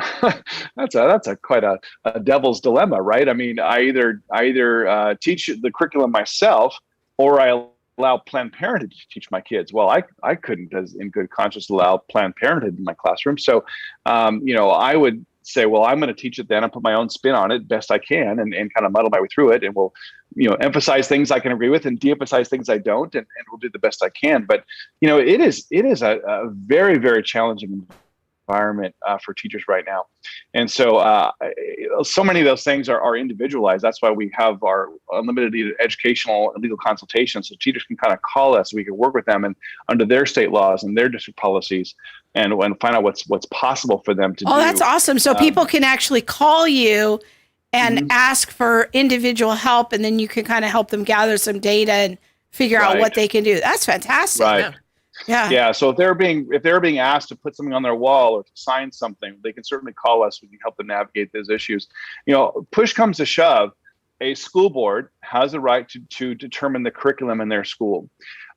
[SPEAKER 4] that's quite a devil's dilemma, right? I mean, I either teach the curriculum myself, or I allow Planned Parenthood to teach my kids. Well, I couldn't, as in good conscience, allow Planned Parenthood in my classroom. So, I would say, well, I'm going to teach it then. I'll put my own spin on it best I can, and kind of muddle my way through it. And we'll, emphasize things I can agree with and de-emphasize things I don't, and we'll do the best I can. But, it is a very, very challenging environment for teachers right now. And so so many of those things are individualized. That's why we have our unlimited educational and legal consultations. So teachers can kind of call us, we can work with them and under their state laws and their district policies and find out what's possible for them to do.
[SPEAKER 2] Oh, that's awesome. So people can actually call you and ask for individual help, and then you can kind of help them gather some data and figure out what they can do. That's fantastic.
[SPEAKER 4] Right. Yeah. So if they're being asked to put something on their wall or to sign something, they can certainly call us. We can help them navigate those issues. Push comes to shove, a school board has the right to determine the curriculum in their school.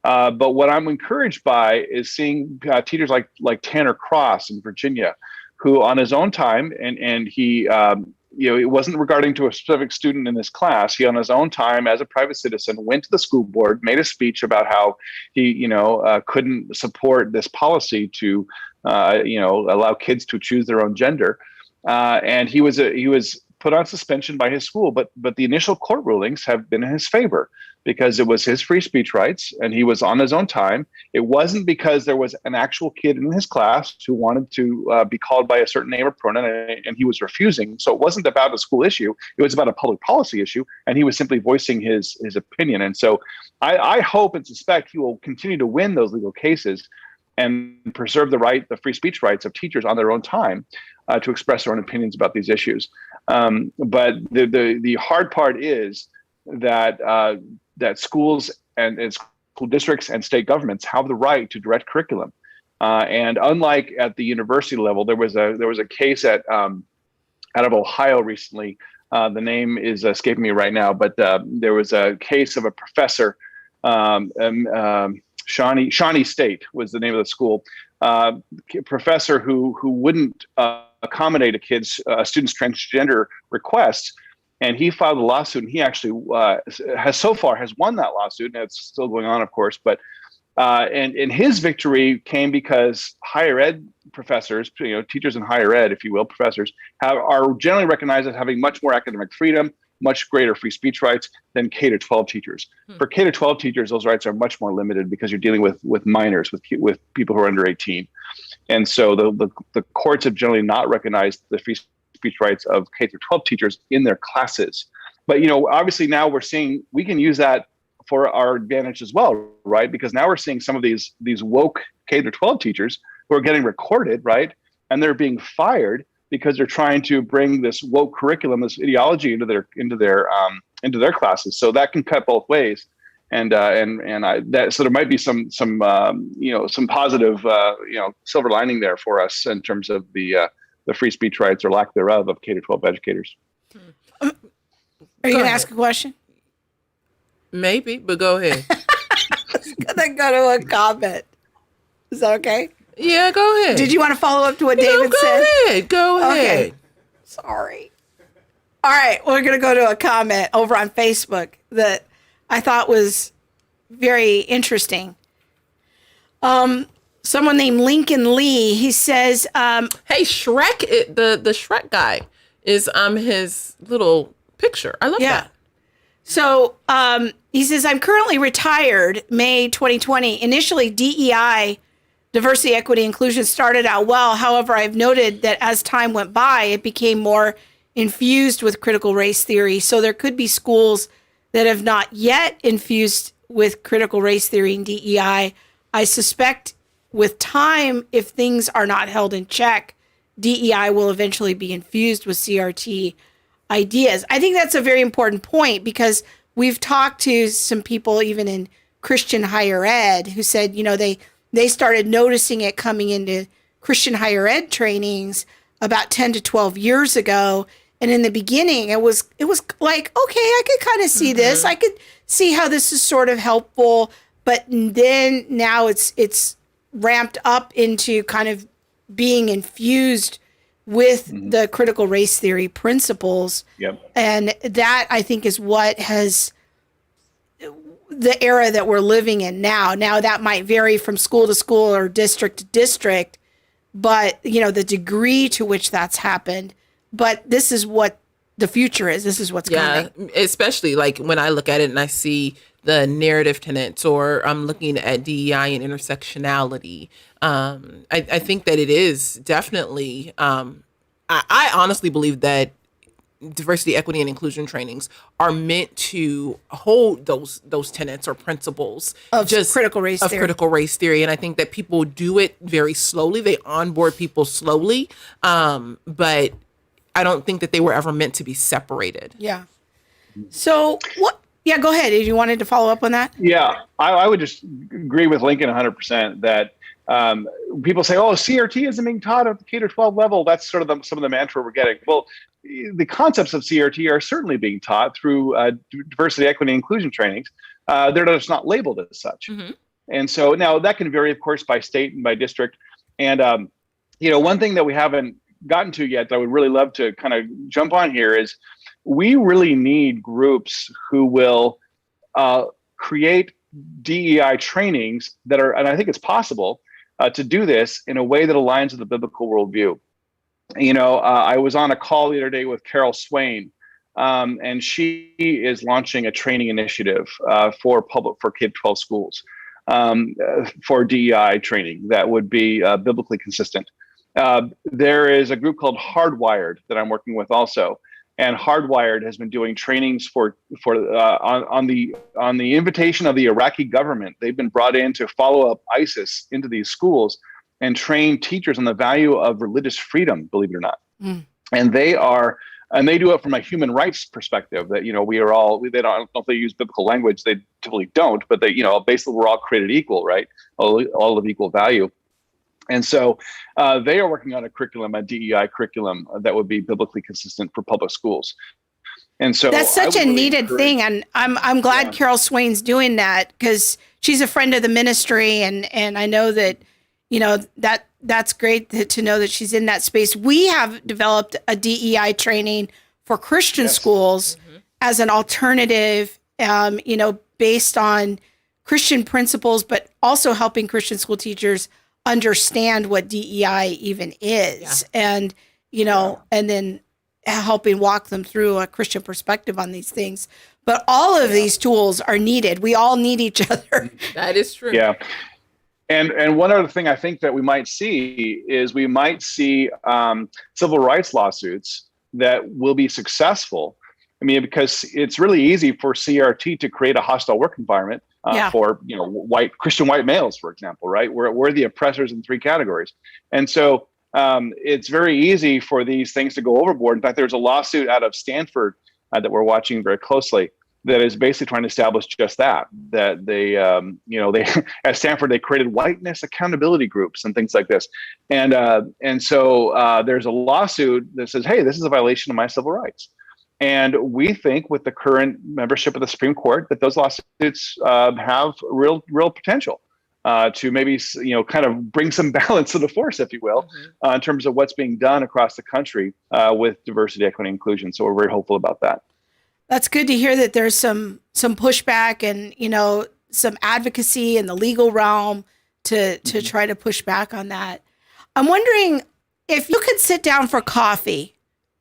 [SPEAKER 4] But what I'm encouraged by is seeing teachers like Tanner Cross in Virginia, who on his own time, and he, it wasn't regarding to a specific student in this class. He, on his own time, as a private citizen, went to the school board, made a speech about how he, couldn't support this policy to, allow kids to choose their own gender, and he was put on suspension by his school. But the initial court rulings have been in his favor because it was his free speech rights, and he was on his own time. It wasn't because there was an actual kid in his class who wanted to be called by a certain name or pronoun, and he was refusing. So it wasn't about a school issue. It was about a public policy issue, and he was simply voicing his opinion. And so I hope and suspect he will continue to win those legal cases and preserve the free speech rights of teachers on their own time to express their own opinions about these issues. But the hard part is that schools and school districts and state governments have the right to direct curriculum. And unlike at the university level, there was a case out of Ohio recently. The name is escaping me right now, but there was a case of a professor, Shawnee State was the name of the school, professor who wouldn't accommodate a student's transgender requests. And he filed a lawsuit, and he actually has won that lawsuit, and it's still going on, of course. But and his victory came because higher ed professors, teachers in higher ed, if you will, professors, are generally recognized as having much more academic freedom, much greater free speech rights than K-12 teachers. For K-12 teachers, those rights are much more limited because you're dealing with minors, with people who are under 18. And so the courts have generally not recognized the free speech rights of K-12 teachers in their classes. But, obviously now we're seeing we can use that for our advantage as well, right? Because now we're seeing some of these woke K-12 teachers who are getting recorded, right? And they're being fired because they're trying to bring this woke curriculum, this ideology into their classes. So that can cut both ways. So there might be some positive silver lining there for us in terms of the free speech rights or lack thereof of K-12 educators.
[SPEAKER 2] Are you going to ask a question?
[SPEAKER 1] Maybe, but go ahead.
[SPEAKER 2] Then go to a comment. Is that okay?
[SPEAKER 1] Yeah, go ahead.
[SPEAKER 2] Did you want to follow up to what David said?
[SPEAKER 1] Go ahead.
[SPEAKER 2] Okay. Sorry. All right, we're going to go to a comment over on Facebook that I thought was very interesting. someone named Lincoln Lee. He says,
[SPEAKER 1] "Hey, Shrek, the Shrek guy is his little picture. I love that."
[SPEAKER 2] So he says, "I'm currently retired, May 2020. Initially, DEI, diversity, equity, inclusion, started out well. However, I've noted that as time went by, it became more infused with critical race theory. So there could be schools that have not yet infused with critical race theory and DEI. I suspect with time, if things are not held in check, DEI will eventually be infused with CRT ideas." I think that's a very important point, because we've talked to some people even in Christian higher ed who said, they started noticing it coming into Christian higher ed trainings about 10 to 12 years ago. And in the beginning, it was like, okay, I could kind of see this. I could see how this is sort of helpful. But then now it's ramped up into kind of being infused with the critical race theory principles.
[SPEAKER 4] Yep.
[SPEAKER 2] And that, I think, is what has the era that we're living in now. Now, that might vary from school to school or district to district, but, the degree to which that's happened. But this is what the future is. This is what's coming.
[SPEAKER 1] Especially like when I look at it and I see the narrative tenets, or I'm looking at DEI and intersectionality. I think that it is definitely, I honestly believe that diversity, equity, and inclusion trainings are meant to hold those tenets or principles
[SPEAKER 2] of critical race
[SPEAKER 1] theory. And I think that people do it very slowly. They onboard people slowly. But I don't think that they were ever meant to be separated.
[SPEAKER 2] Yeah. So what? Yeah, go ahead. If you wanted to follow up on that.
[SPEAKER 4] Yeah, I would just agree with Lincoln 100% that people say, "Oh, CRT isn't being taught at the K-12 level." That's sort of some of the mantra we're getting. Well, the concepts of CRT are certainly being taught through diversity, equity, and inclusion trainings. They're just not labeled as such. And so now that can vary, of course, by state and by district. And one thing that we haven't gotten to yet that I would really love to kind of jump on here is we really need groups who will create DEI trainings that are, and I think it's possible to do this in a way that aligns with the biblical worldview. I was on a call the other day with Carol Swain, and she is launching a training initiative for K-12 schools for DEI training that would be biblically consistent. There is a group called Hardwired that I'm working with also, and Hardwired has been doing trainings on the invitation of the Iraqi government. They've been brought in to follow up ISIS into these schools and train teachers on the value of religious freedom, believe it or not. And they do it from a human rights perspective that, we are all, they don't know if they use biblical language, they typically don't, but they, basically we're all created equal, right? All of equal value. And so they are working on a DEI curriculum that would be biblically consistent for public schools. And so
[SPEAKER 2] that's such a needed thing. And I'm glad Carol Swain's doing that, because she's a friend of the ministry. And I know that, that's great to know that she's in that space. We have developed a DEI training for Christian schools as an alternative, based on Christian principles, but also helping Christian school teachers understand what DEI even is, and and then helping walk them through a Christian perspective on these things. But all of these tools are needed. We all need each other.
[SPEAKER 1] That is true.
[SPEAKER 4] Yeah. And one other thing I think that we might see is civil rights lawsuits that will be successful. I mean, because it's really easy for CRT to create a hostile work environment for Christian white males, for example, right? We're the oppressors in three categories, and so it's very easy for these things to go overboard. In fact, there's a lawsuit out of Stanford that we're watching very closely that is basically trying to establish just that they at Stanford they created whiteness accountability groups and things like this, and so there's a lawsuit that says, hey, this is a violation of my civil rights. And we think with the current membership of the Supreme Court that those lawsuits have real potential to maybe kind of bring some balance to the force, if you will, in terms of what's being done across the country with diversity, equity, and inclusion. So we're very hopeful about that.
[SPEAKER 2] That's good to hear that there's some pushback and some advocacy in the legal realm to try to push back on that. I'm wondering if you could sit down for coffee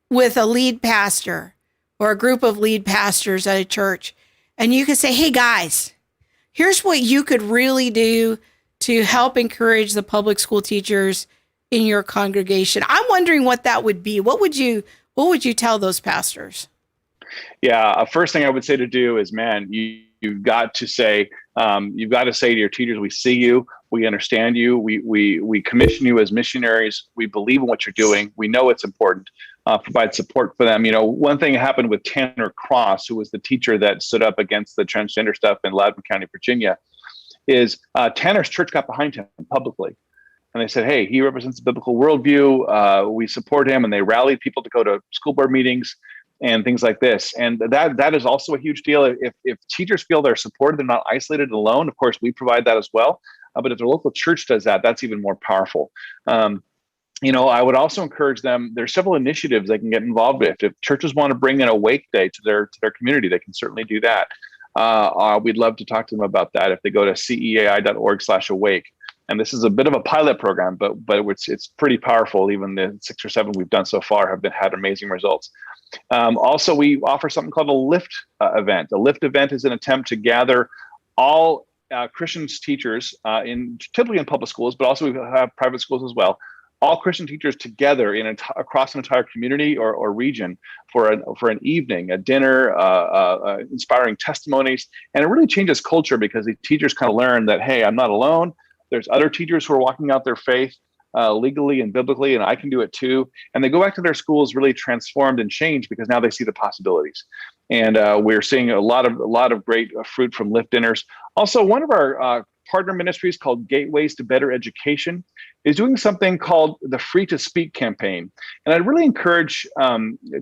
[SPEAKER 2] with a lead pastor or a group of lead pastors at a church, and you could say, hey guys, here's what you could really do to help encourage the public school teachers in your congregation. I'm wondering what that would be. What would you tell those pastors?
[SPEAKER 4] Yeah, first thing I would say to do is, man, you've got to say to your teachers, we see you, we understand you, we commission you as missionaries, we believe in what you're doing, we know it's important. Provide support for them. One thing happened with Tanner Cross, who was the teacher that stood up against the transgender stuff in Loudoun County, Virginia, is Tanner's church got behind him publicly. And they said, hey, he represents the biblical worldview. We support him. And they rallied people to go to school board meetings and things like this. And that is also a huge deal. If teachers feel they're supported, they're not isolated and alone. Of course, we provide that as well. But if their local church does that, that's even more powerful. I would also encourage them. There's several initiatives they can get involved with. If churches want to bring in a wake day to their community, they can certainly do that. We'd love to talk to them about that if they go to ceai.org/awake. And this is a bit of a pilot program, but it's pretty powerful. Even the 6 or 7 we've done so far have had amazing results. Also, we offer something called a LIFT event. A LIFT event is an attempt to gather all Christian teachers typically in public schools, but also we have private schools as well. All Christian teachers together across an entire community or region for an evening, a dinner, inspiring testimonies, and it really changes culture because the teachers kind of learn that, hey, I'm not alone. There's other teachers who are walking out their faith legally and biblically, and I can do it too. And they go back to their schools really transformed and changed because now they see the possibilities. And we're seeing a lot of great fruit from LIFT dinners. Also, one of our partner ministries called Gateways to Better Education is doing something called the Free to Speak campaign. And I'd really encourage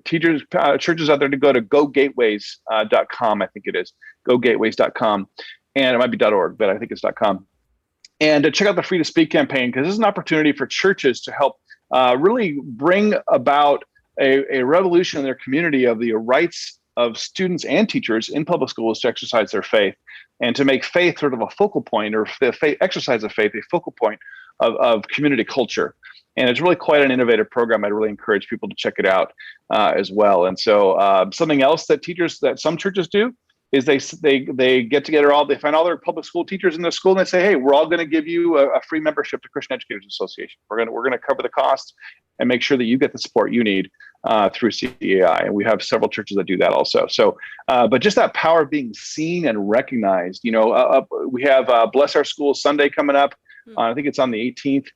[SPEAKER 4] teachers, churches out there to go to gogateways.com, I think it is, gogateways.com. And it might be .org, but I think it's .com. And to check out the Free to Speak campaign, because this is an opportunity for churches to help really bring about a revolution in their community of the rights of students and teachers in public schools to exercise their faith and to make faith sort of a focal point, or the exercise of faith a focal point of community culture. And it's really quite an innovative program. I'd really encourage people to check it out as well. And so something else that some churches do is they get together they find all their public school teachers in their school and they say, hey, we're all going to give you a free membership to Christian Educators Association. We're going to cover the costs and make sure that you get the support you need through CEAI. And we have several churches that do that also. So, but just that power of being seen and recognized, we have Bless Our School Sunday coming up. I think it's on the 18th.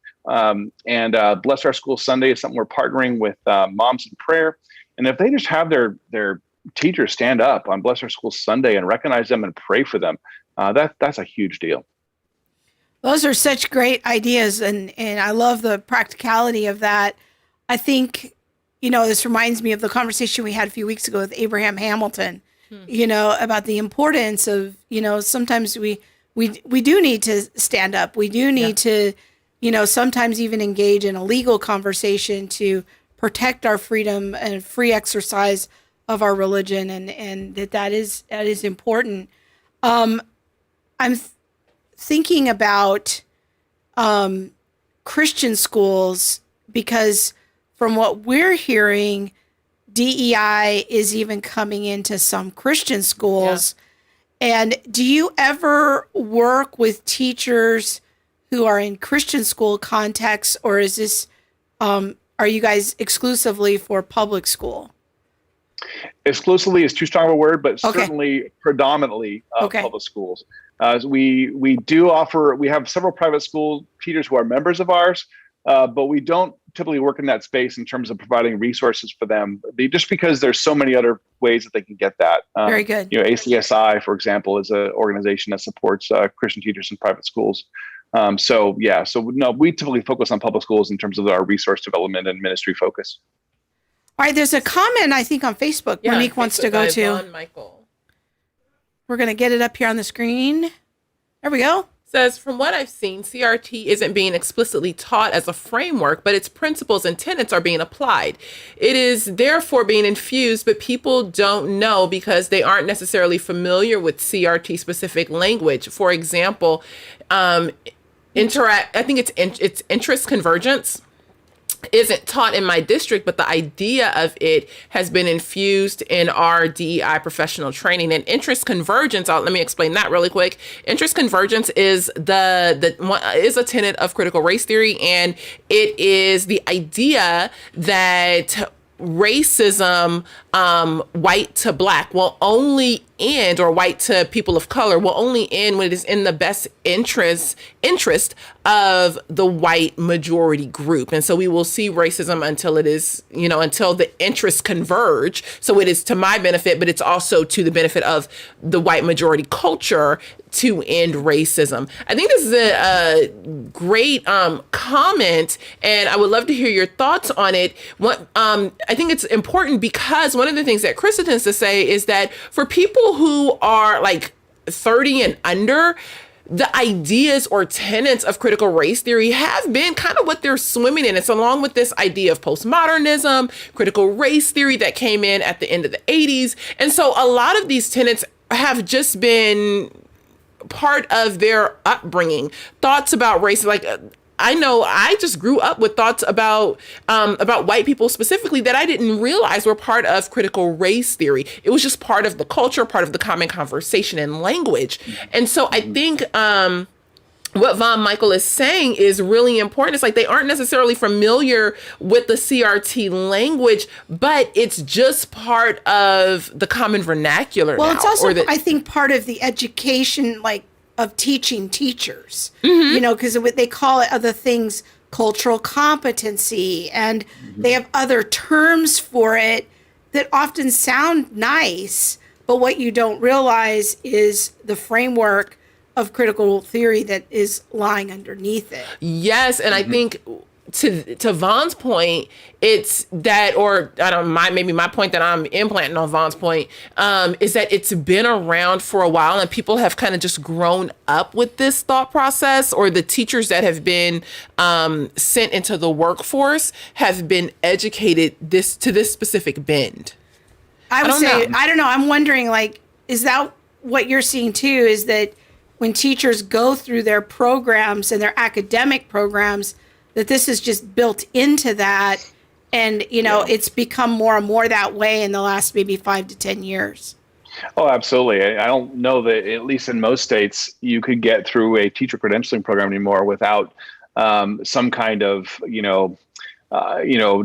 [SPEAKER 4] And Bless Our School Sunday is something we're partnering with Moms in Prayer. And if they just have their teachers stand up on Bless Our School Sunday and recognize them and pray for them, that's a huge deal.
[SPEAKER 2] Those are such great ideas, and I love the practicality of that. I think, this reminds me of the conversation we had a few weeks ago with Abraham Hamilton, about the importance of, sometimes we do need to stand up. We do need to, sometimes even engage in a legal conversation to protect our freedom and free exercise of our religion, and that is important. I'm thinking about Christian schools, because from what we're hearing, DEI is even coming into some Christian schools. Yeah. And do you ever work with teachers who are in Christian school contexts, or is this are you guys exclusively for public school?
[SPEAKER 4] Exclusively is too strong of a word, but certainly predominantly public schools. We do offer, we have several private school teachers who are members of ours, but we don't typically work in that space in terms of providing resources for them, just because there's so many other ways that they can get that.
[SPEAKER 2] Very good.
[SPEAKER 4] ACSI, for example, is an organization that supports Christian teachers in private schools. So we typically focus on public schools in terms of our resource development and ministry focus.
[SPEAKER 2] All right, there's a comment, I think, on Facebook Monique wants to go to.
[SPEAKER 1] Michael.
[SPEAKER 2] We're going to get it up here on the screen. There we go.
[SPEAKER 1] Says, from what I've seen, CRT isn't being explicitly taught as a framework, but its principles and tenets are being applied. It is therefore being infused, but people don't know because they aren't necessarily familiar with CRT-specific language. For example, I think it's interest convergence isn't taught in my district, but the idea of it has been infused in our DEI professional training. And interest convergence, let me explain that really quick. Interest convergence is is a tenet of critical race theory, and it is the idea that racism, white to black, will only end, or white to people of color will only end when it is in the best interest of the white majority group. And so we will see racism until it is, until the interests converge. So it is to my benefit, but it's also to the benefit of the white majority culture to end racism. I think this is a great comment, and I would love to hear your thoughts on it. I think it's important because one of the things that Krista tends to say is that for people who are like 30 and under, the ideas or tenets of critical race theory have been kind of what they're swimming in. It's along with this idea of postmodernism, critical race theory that came in at the end of the 80s. And so a lot of these tenets have just been part of their upbringing. Thoughts about race, like I know I just grew up with thoughts about white people specifically that I didn't realize were part of critical race theory. It was just part of the culture, part of the common conversation and language. And so I think what Von Michael is saying is really important. It's like they aren't necessarily familiar with the CRT language, but it's just part of the common vernacular now.
[SPEAKER 2] Well, it's also, I think, part of the education, like, of teaching teachers, because they call it other things, cultural competency, and they have other terms for it that often sound nice, but what you don't realize is the framework of critical theory that is lying underneath it.
[SPEAKER 1] Yes, and I think to Von's point, it's that, or I don't mind, maybe my point that I'm implanting on Von's point, is that it's been around for a while and people have kind of just grown up with this thought process, or the teachers that have been sent into the workforce have been educated to this specific bend.
[SPEAKER 2] I don't know. I'm wondering, like, is that what you're seeing too, is that when teachers go through their programs and their academic programs, that this is just built into that, and it's become more and more that way in the last maybe 5 to 10 years.
[SPEAKER 4] Oh, absolutely. I don't know that, at least in most states, you could get through a teacher credentialing program anymore without some kind of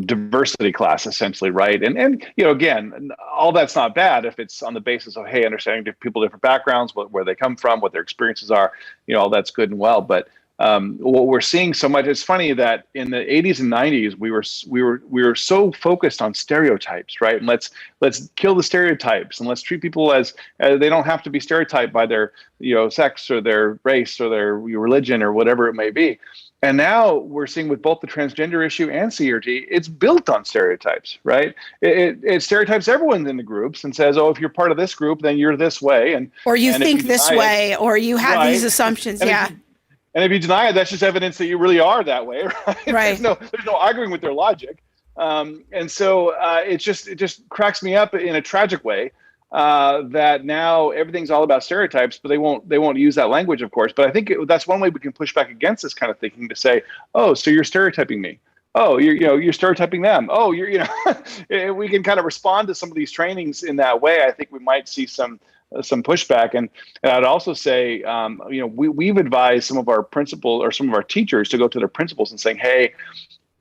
[SPEAKER 4] diversity class, essentially, right? And again, all that's not bad if it's on the basis of, hey, understanding people, different backgrounds, where they come from, what their experiences are, all that's good and well. But what we're seeing so much, it's funny that in the 80s and 90s, we were so focused on stereotypes, right? And let's kill the stereotypes, and let's treat people as they don't have to be stereotyped by their sex or their race or their religion or whatever it may be. And now we're seeing with both the transgender issue and CRT, it's built on stereotypes, right? It stereotypes everyone in the groups and says, oh, if you're part of this group, then you're this way.
[SPEAKER 2] Or you think this way, or you have these assumptions,
[SPEAKER 4] And if you deny it, that's just evidence that you really are that way, right?
[SPEAKER 2] Right.
[SPEAKER 4] There's no arguing with their logic. And so it just cracks me up in a tragic way that now everything's all about stereotypes, but they won't use that language, of course. But I think that's one way we can push back against this kind of thinking, to say, oh, so you're stereotyping me. Oh, you're stereotyping them. Oh, we can kind of respond to some of these trainings in that way. I think we might see some pushback. And I'd also say, we've advised some of our principals or some of our teachers to go to their principals and saying, hey,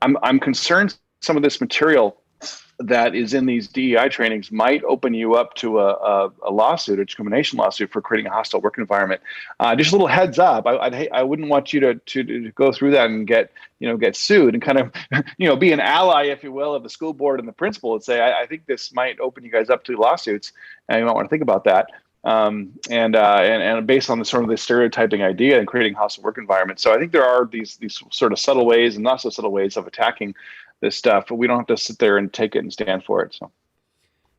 [SPEAKER 4] I'm concerned some of this material that is in these DEI trainings might open you up to a lawsuit, a discrimination lawsuit for creating a hostile work environment. Just a little heads up. I wouldn't want you to go through that and get sued, and kind of, be an ally, if you will, of the school board and the principal, and say, I think this might open you guys up to lawsuits, and you might want to think about that. And based on the sort of the stereotyping idea and creating hostile work environment. So I think there are these sort of subtle ways and not so subtle ways of attacking this stuff, but we don't have to sit there and take it and stand for it. So.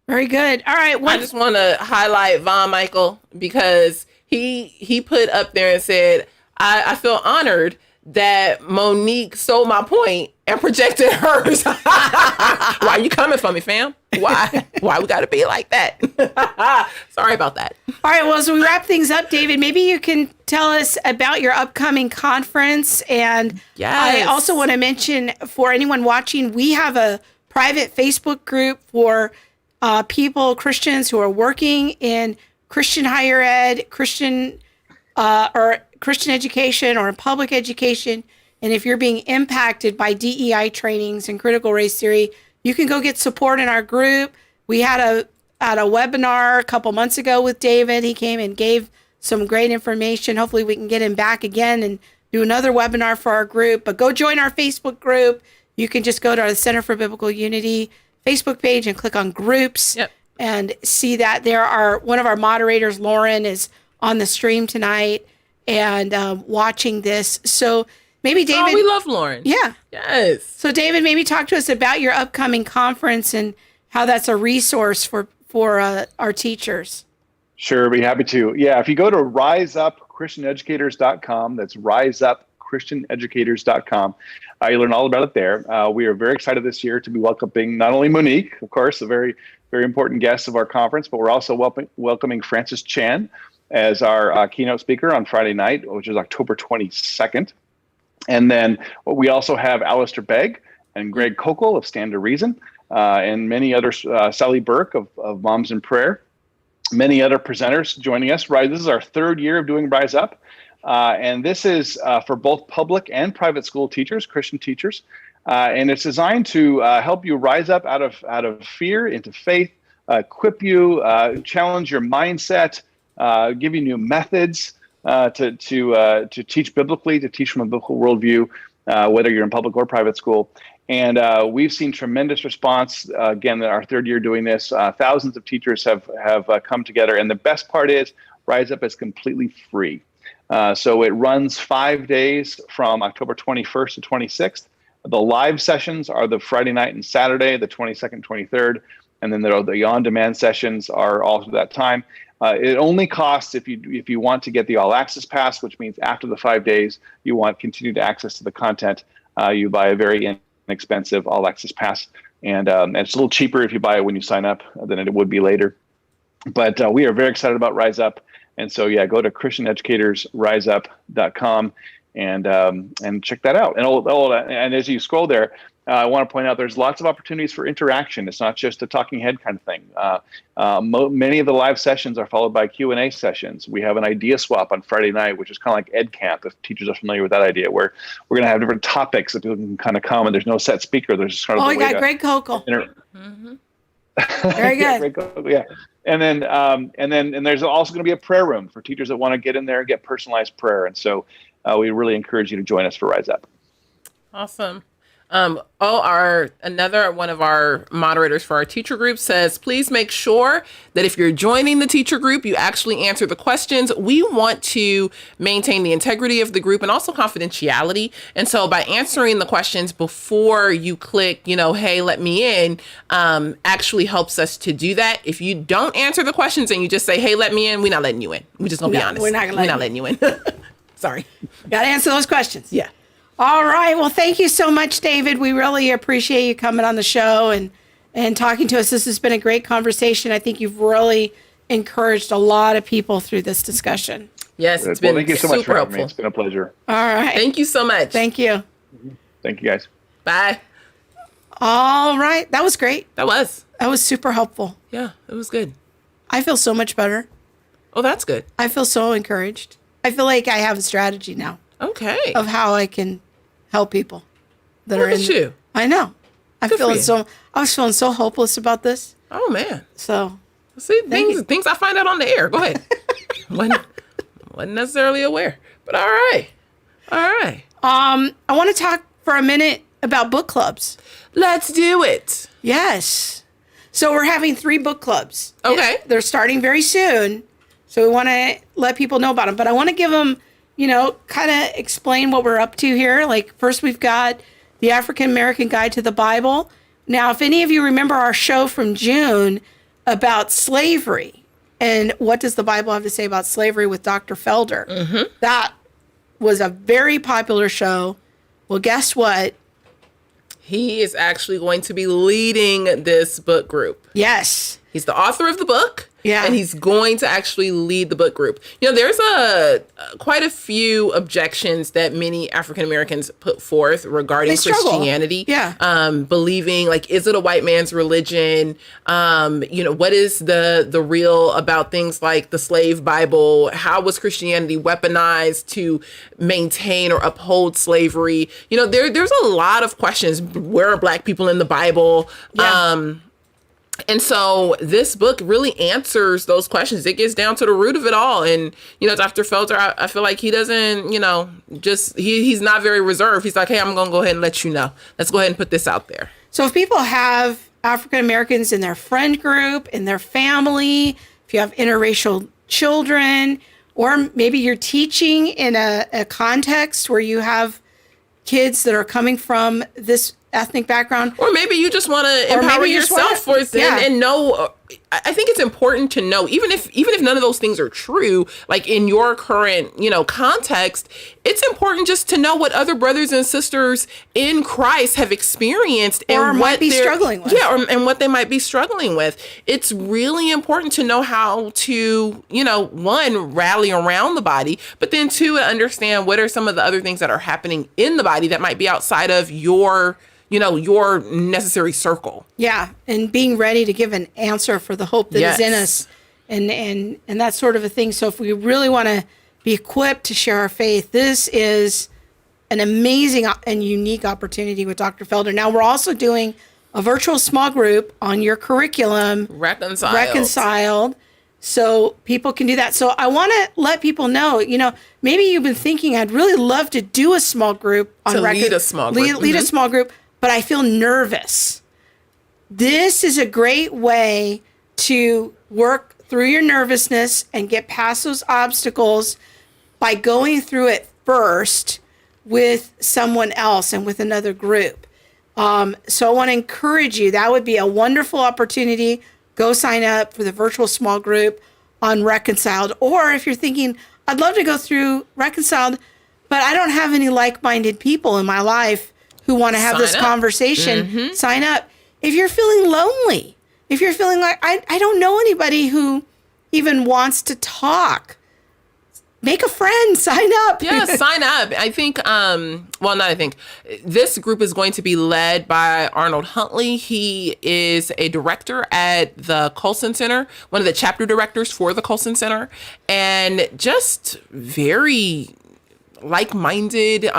[SPEAKER 2] Very good. All right.
[SPEAKER 1] I just want to highlight Von Michael, because he put up there and said, I feel honored that Monique stole my point and projected hers. Why are you coming for me, fam? Why? Why we got to be like that? Sorry about that.
[SPEAKER 2] All right. Well, as we wrap things up, David, maybe you can tell us about your upcoming conference. And I also want to mention for anyone watching, we have a private Facebook group for Christians who are working in Christian higher ed, Christian education or in public education. And if you're being impacted by DEI trainings and critical race theory, you can go get support in our group. We had a webinar a couple months ago with David. He came and gave some great information. Hopefully we can get him back again and do another webinar for our group. But go join our Facebook group. You can just go to our Center for Biblical Unity Facebook page and click on groups and see that there one of our moderators, Lauren, is on the stream tonight and watching this. So maybe David.
[SPEAKER 1] Oh, we love Lauren.
[SPEAKER 2] Yeah.
[SPEAKER 1] Yes.
[SPEAKER 2] So David, maybe talk to us about your upcoming conference and how that's a resource for our teachers.
[SPEAKER 4] Sure, be happy to. Yeah, if you go to riseupchristianeducators.com, that's riseupchristianeducators.com, you learn all about it there. We are very excited this year to be welcoming not only Monique, of course, a very, very important guest of our conference, but we're also welcoming Francis Chan as our keynote speaker on Friday night, which is October 22nd. And then we also have Alistair Begg and Greg Kokel of Stand to Reason, and many others, Sally Burke of Moms in Prayer, many other presenters joining us. This is our third year of doing Rise Up. And this is for both public and private school teachers, Christian teachers. And it's designed to help you rise up out of fear into faith, equip you, challenge your mindset, give you new methods to teach biblically, to teach from a biblical worldview, whether you're in public or private school. And we've seen tremendous response. Again, our third year doing this, thousands of teachers have come together. And the best part is Rise Up is completely free. So it runs 5 days from October 21st to 26th. The live sessions are the Friday night and Saturday, the 22nd, 23rd. And then the on-demand sessions are also that time. It only costs if you want to get the all access pass, which means after the 5 days, you want continued access to the content. You buy a very inexpensive all access pass. And it's a little cheaper if you buy it when you sign up than it would be later. But we are very excited about Rise Up. And so, go to ChristianEducatorsRiseUp.com and check that out. And as you scroll there, I want to point out there's lots of opportunities for interaction. It's not just a talking head kind of thing. Many of the live sessions are followed by Q&A sessions. We have an idea swap on Friday night, which is kind of like Ed Camp, if teachers are familiar with that idea, where we're going to have different topics that people can kind of come, and there's no set speaker. There's just kind of
[SPEAKER 2] we got Greg Kokel. Very good.
[SPEAKER 4] Yeah. And then there's also going to be a prayer room for teachers that want to get in there and get personalized prayer. And so we really encourage you to join us for Rise Up.
[SPEAKER 1] Awesome. Another one of our moderators for our teacher group says, please make sure that if you're joining the teacher group, you actually answer the questions. We want to maintain the integrity of the group and also confidentiality. And so by answering the questions before you click, hey, let me in, actually helps us to do that. If you don't answer the questions and you just say, hey, let me in, we're not letting you in. We're just going to be honest.
[SPEAKER 2] We're not
[SPEAKER 1] letting you in. Sorry.
[SPEAKER 2] Got to answer those questions.
[SPEAKER 1] Yeah.
[SPEAKER 2] All right. Well, thank you so much, David. We really appreciate you coming on the show and talking to us. This has been a great conversation. I think you've really encouraged a lot of people through this discussion.
[SPEAKER 1] Yes, it's been
[SPEAKER 4] thank you so much for having
[SPEAKER 1] helpful.
[SPEAKER 4] me. It's been a pleasure.
[SPEAKER 2] All right.
[SPEAKER 1] Thank you so much.
[SPEAKER 2] Thank you.
[SPEAKER 4] Thank you, guys.
[SPEAKER 1] Bye.
[SPEAKER 2] All right. That was great.
[SPEAKER 1] That was
[SPEAKER 2] super helpful.
[SPEAKER 1] Yeah, it was good.
[SPEAKER 2] I feel so much better.
[SPEAKER 1] Oh, that's good.
[SPEAKER 2] I feel so encouraged. I feel like I have a strategy now.
[SPEAKER 1] Okay.
[SPEAKER 2] Of how I can help people that are in.
[SPEAKER 1] Look at you.
[SPEAKER 2] I know. I was feeling so hopeless about this.
[SPEAKER 1] Oh man.
[SPEAKER 2] So
[SPEAKER 1] see things I find out on the air. Go ahead. wasn't necessarily aware, but all right.
[SPEAKER 2] I want to talk for a minute about book clubs.
[SPEAKER 1] Let's do it.
[SPEAKER 2] Yes. So we're having 3 book clubs.
[SPEAKER 1] Okay.
[SPEAKER 2] They're starting very soon. So we want to let people know about them, but I want to give them, kind of explain what we're up to here. Like first we've got the African American Guide to the Bible. Now, if any of you remember our show from June about slavery and what does the Bible have to say about slavery with Dr. Felder, that was a very popular show. Well, guess what?
[SPEAKER 1] He is actually going to be leading this book group.
[SPEAKER 2] Yes.
[SPEAKER 1] He's the author of the book.
[SPEAKER 2] Yeah.
[SPEAKER 1] And he's going to actually lead the book group. You know, there's quite a few objections that many African Americans put forth regarding Christianity.
[SPEAKER 2] Yeah.
[SPEAKER 1] Believing, like, is it a white man's religion? You know, what is the real about things like the slave Bible? How was Christianity weaponized to maintain or uphold slavery? You know, there's a lot of questions. Where are black people in the Bible?
[SPEAKER 2] Yeah.
[SPEAKER 1] And so this book really answers those questions. It gets down to the root of it all. And, you know, Dr. Felder, I feel like he doesn't, you know, he's not very reserved. He's like, hey, I'm going to go ahead and let you know. Let's go ahead and put this out there.
[SPEAKER 2] So if people have African Americans in their friend group, in their family, if you have interracial children, or maybe you're teaching in a context where you have kids that are coming from this ethnic background,
[SPEAKER 1] or maybe you just want to empower yourself and know. I think it's important to know, even if none of those things are true, like in your current, you know, context, it's important just to know what other brothers and sisters in Christ have experienced and
[SPEAKER 2] or might be struggling with.
[SPEAKER 1] Yeah, and what they might be struggling with. It's really important to know how to, you know, one, rally around the body, but then two, understand what are some of the other things that are happening in the body that might be outside of your, you know, your necessary circle.
[SPEAKER 2] Yeah. And being ready to give an answer for the hope that is in us and that sort of a thing. So if we really want to be equipped to share our faith, this is an amazing and unique opportunity with Dr. Felder. Now, we're also doing a virtual small group on your curriculum. Reconciled. So people can do that. So I want to let people know, you know, maybe you've been thinking, I'd really love to do a small group on
[SPEAKER 1] lead a small group.
[SPEAKER 2] Lead a small group, but I feel nervous. This is a great way to work through your nervousness and get past those obstacles by going through it first with someone else and with another group. So I want to encourage you. That would be a wonderful opportunity. Go sign up for the virtual small group on Reconciled. Or if you're thinking, I'd love to go through Reconciled, but I don't have any like-minded people in my life who want to have this conversation, sign up. If you're feeling lonely, if you're feeling like, I don't know anybody who even wants to talk, make a friend, sign up.
[SPEAKER 1] Yeah, sign up. I think, this group is going to be led by Arnold Huntley. He is a director at the Colson Center, one of the chapter directors for the Colson Center, and just very like-minded,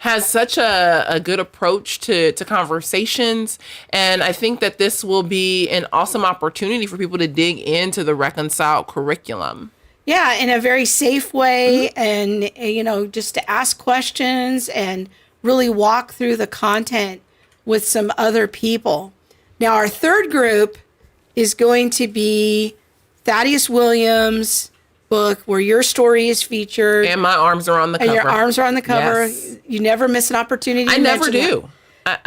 [SPEAKER 1] has such a good approach to conversations. And I think that this will be an awesome opportunity for people to dig into the Reconciled curriculum.
[SPEAKER 2] Yeah, in a very safe way, and, you know, just to ask questions and really walk through the content with some other people. Now, our third group is going to be Thaddeus Williams' book, where your story is featured.
[SPEAKER 1] And my arms are on the cover.
[SPEAKER 2] And your arms are on the cover.
[SPEAKER 1] Yes.
[SPEAKER 2] You never miss an opportunity to
[SPEAKER 1] I never do.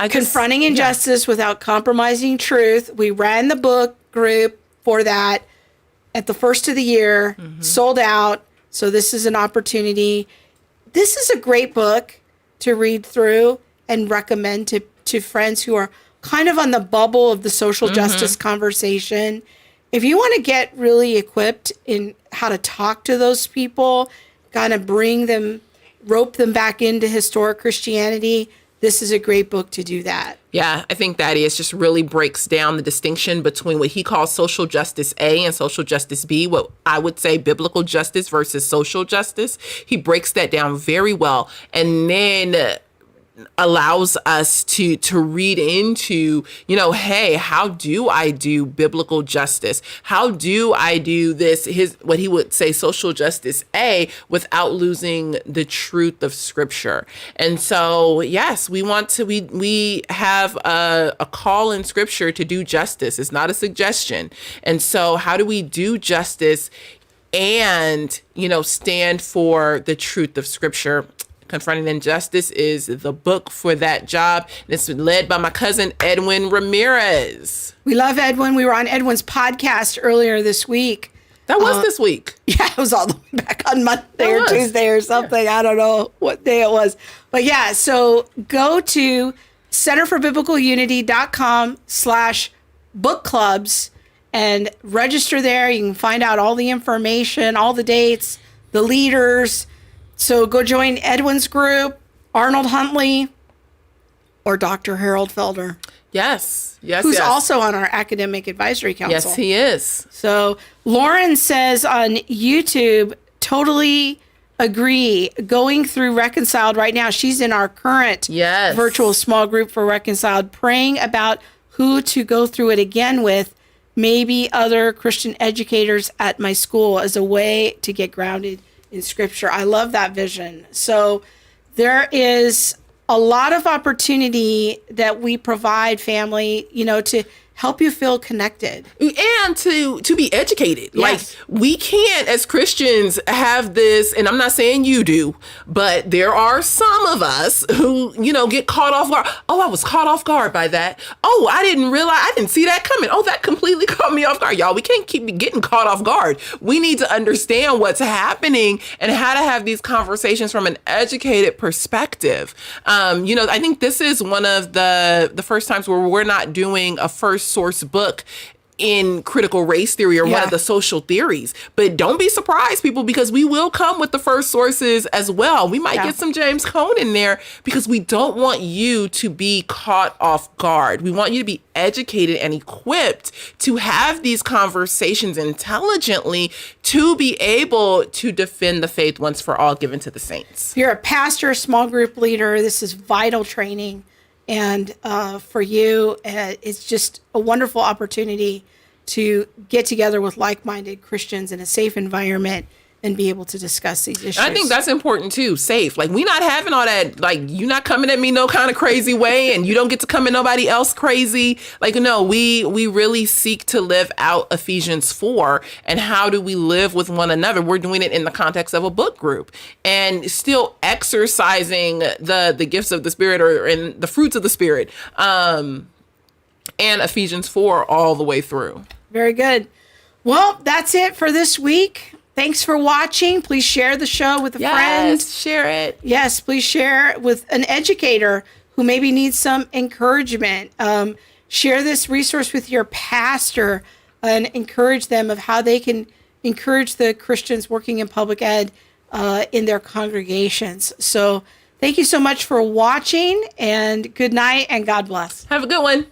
[SPEAKER 2] Confronting injustice without compromising truth. We ran the book group for that at the first of the year, sold out. So this is an opportunity. This is a great book to read through and recommend to friends who are kind of on the bubble of the social justice conversation. If you want to get really equipped in how to talk to those people, kind of rope them back into historic Christianity, this is a great book to do that.
[SPEAKER 1] Yeah, I think Thaddeus just really breaks down the distinction between what he calls social justice A and social justice B, what I would say biblical justice versus social justice. He breaks that down very well, and then allows us to read into, you know, hey, how do I do biblical justice? How do I do this, what he would say social justice A, without losing the truth of scripture? And so, yes, we have a call in scripture to do justice. It's not a suggestion. And so how do we do justice and, you know, stand for the truth of scripture? Confronting Injustice is the book for that job. It's led by my cousin, Edwin Ramirez.
[SPEAKER 2] We love Edwin. We were on Edwin's podcast earlier this week.
[SPEAKER 1] That was this week.
[SPEAKER 2] Yeah, it was all the way back on Monday or Tuesday or something. Yeah. I don't know what day it was. But yeah, so go to centerforbiblicalunity.com/book clubs and register there. You can find out all the information, all the dates, the leaders. So go join Edwin's group, Arnold Huntley, or Dr. Harold Felder.
[SPEAKER 1] Yes.
[SPEAKER 2] Who's also on our academic advisory council.
[SPEAKER 1] Yes, he is.
[SPEAKER 2] So Lauren says on YouTube, totally agree. Going through Reconciled right now. She's in our current virtual small group for Reconciled, praying about who to go through it again with, maybe other Christian educators at my school as a way to get grounded in Scripture. I love that vision. So there is a lot of opportunity that we provide, family, to help you feel connected
[SPEAKER 1] and to be educated.
[SPEAKER 2] Yes.
[SPEAKER 1] Like, we can't as Christians have this, and I'm not saying you do, but there are some of us who, get caught off guard. Oh, I was caught off guard by that. Oh, I didn't see that coming. Oh, that completely caught me off guard. Y'all, we can't keep getting caught off guard. We need to understand what's happening and how to have these conversations from an educated perspective. I think this is one of the first times where we're not doing a first source book in critical race theory or one of the social theories. But don't be surprised, people, because we will come with the first sources as well. We might get some James Cone in there because we don't want you to be caught off guard. We want you to be educated and equipped to have these conversations intelligently to be able to defend the faith once for all given to the saints.
[SPEAKER 2] If you're a pastor, small group leader, this is vital training. And for you, it's just a wonderful opportunity to get together with like-minded Christians in a safe environment and be able to discuss these issues.
[SPEAKER 1] I think that's important too, safe. Like, we not having all that, like, you not coming at me no kind of crazy way and you don't get to come at nobody else crazy. Like, no, we really seek to live out Ephesians 4 and how do we live with one another. We're doing it in the context of a book group and still exercising the gifts of the Spirit or in the fruits of the Spirit and Ephesians 4 all the way through.
[SPEAKER 2] Very good. Well, that's it for this week. Thanks for watching. Please share the show with a friend.
[SPEAKER 1] Yes, share it.
[SPEAKER 2] Yes, please share it with an educator who maybe needs some encouragement. Share this resource with your pastor and encourage them of how they can encourage the Christians working in public ed in their congregations. So thank you so much for watching, and good night and God bless.
[SPEAKER 1] Have a good one.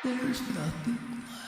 [SPEAKER 5] There's nothing like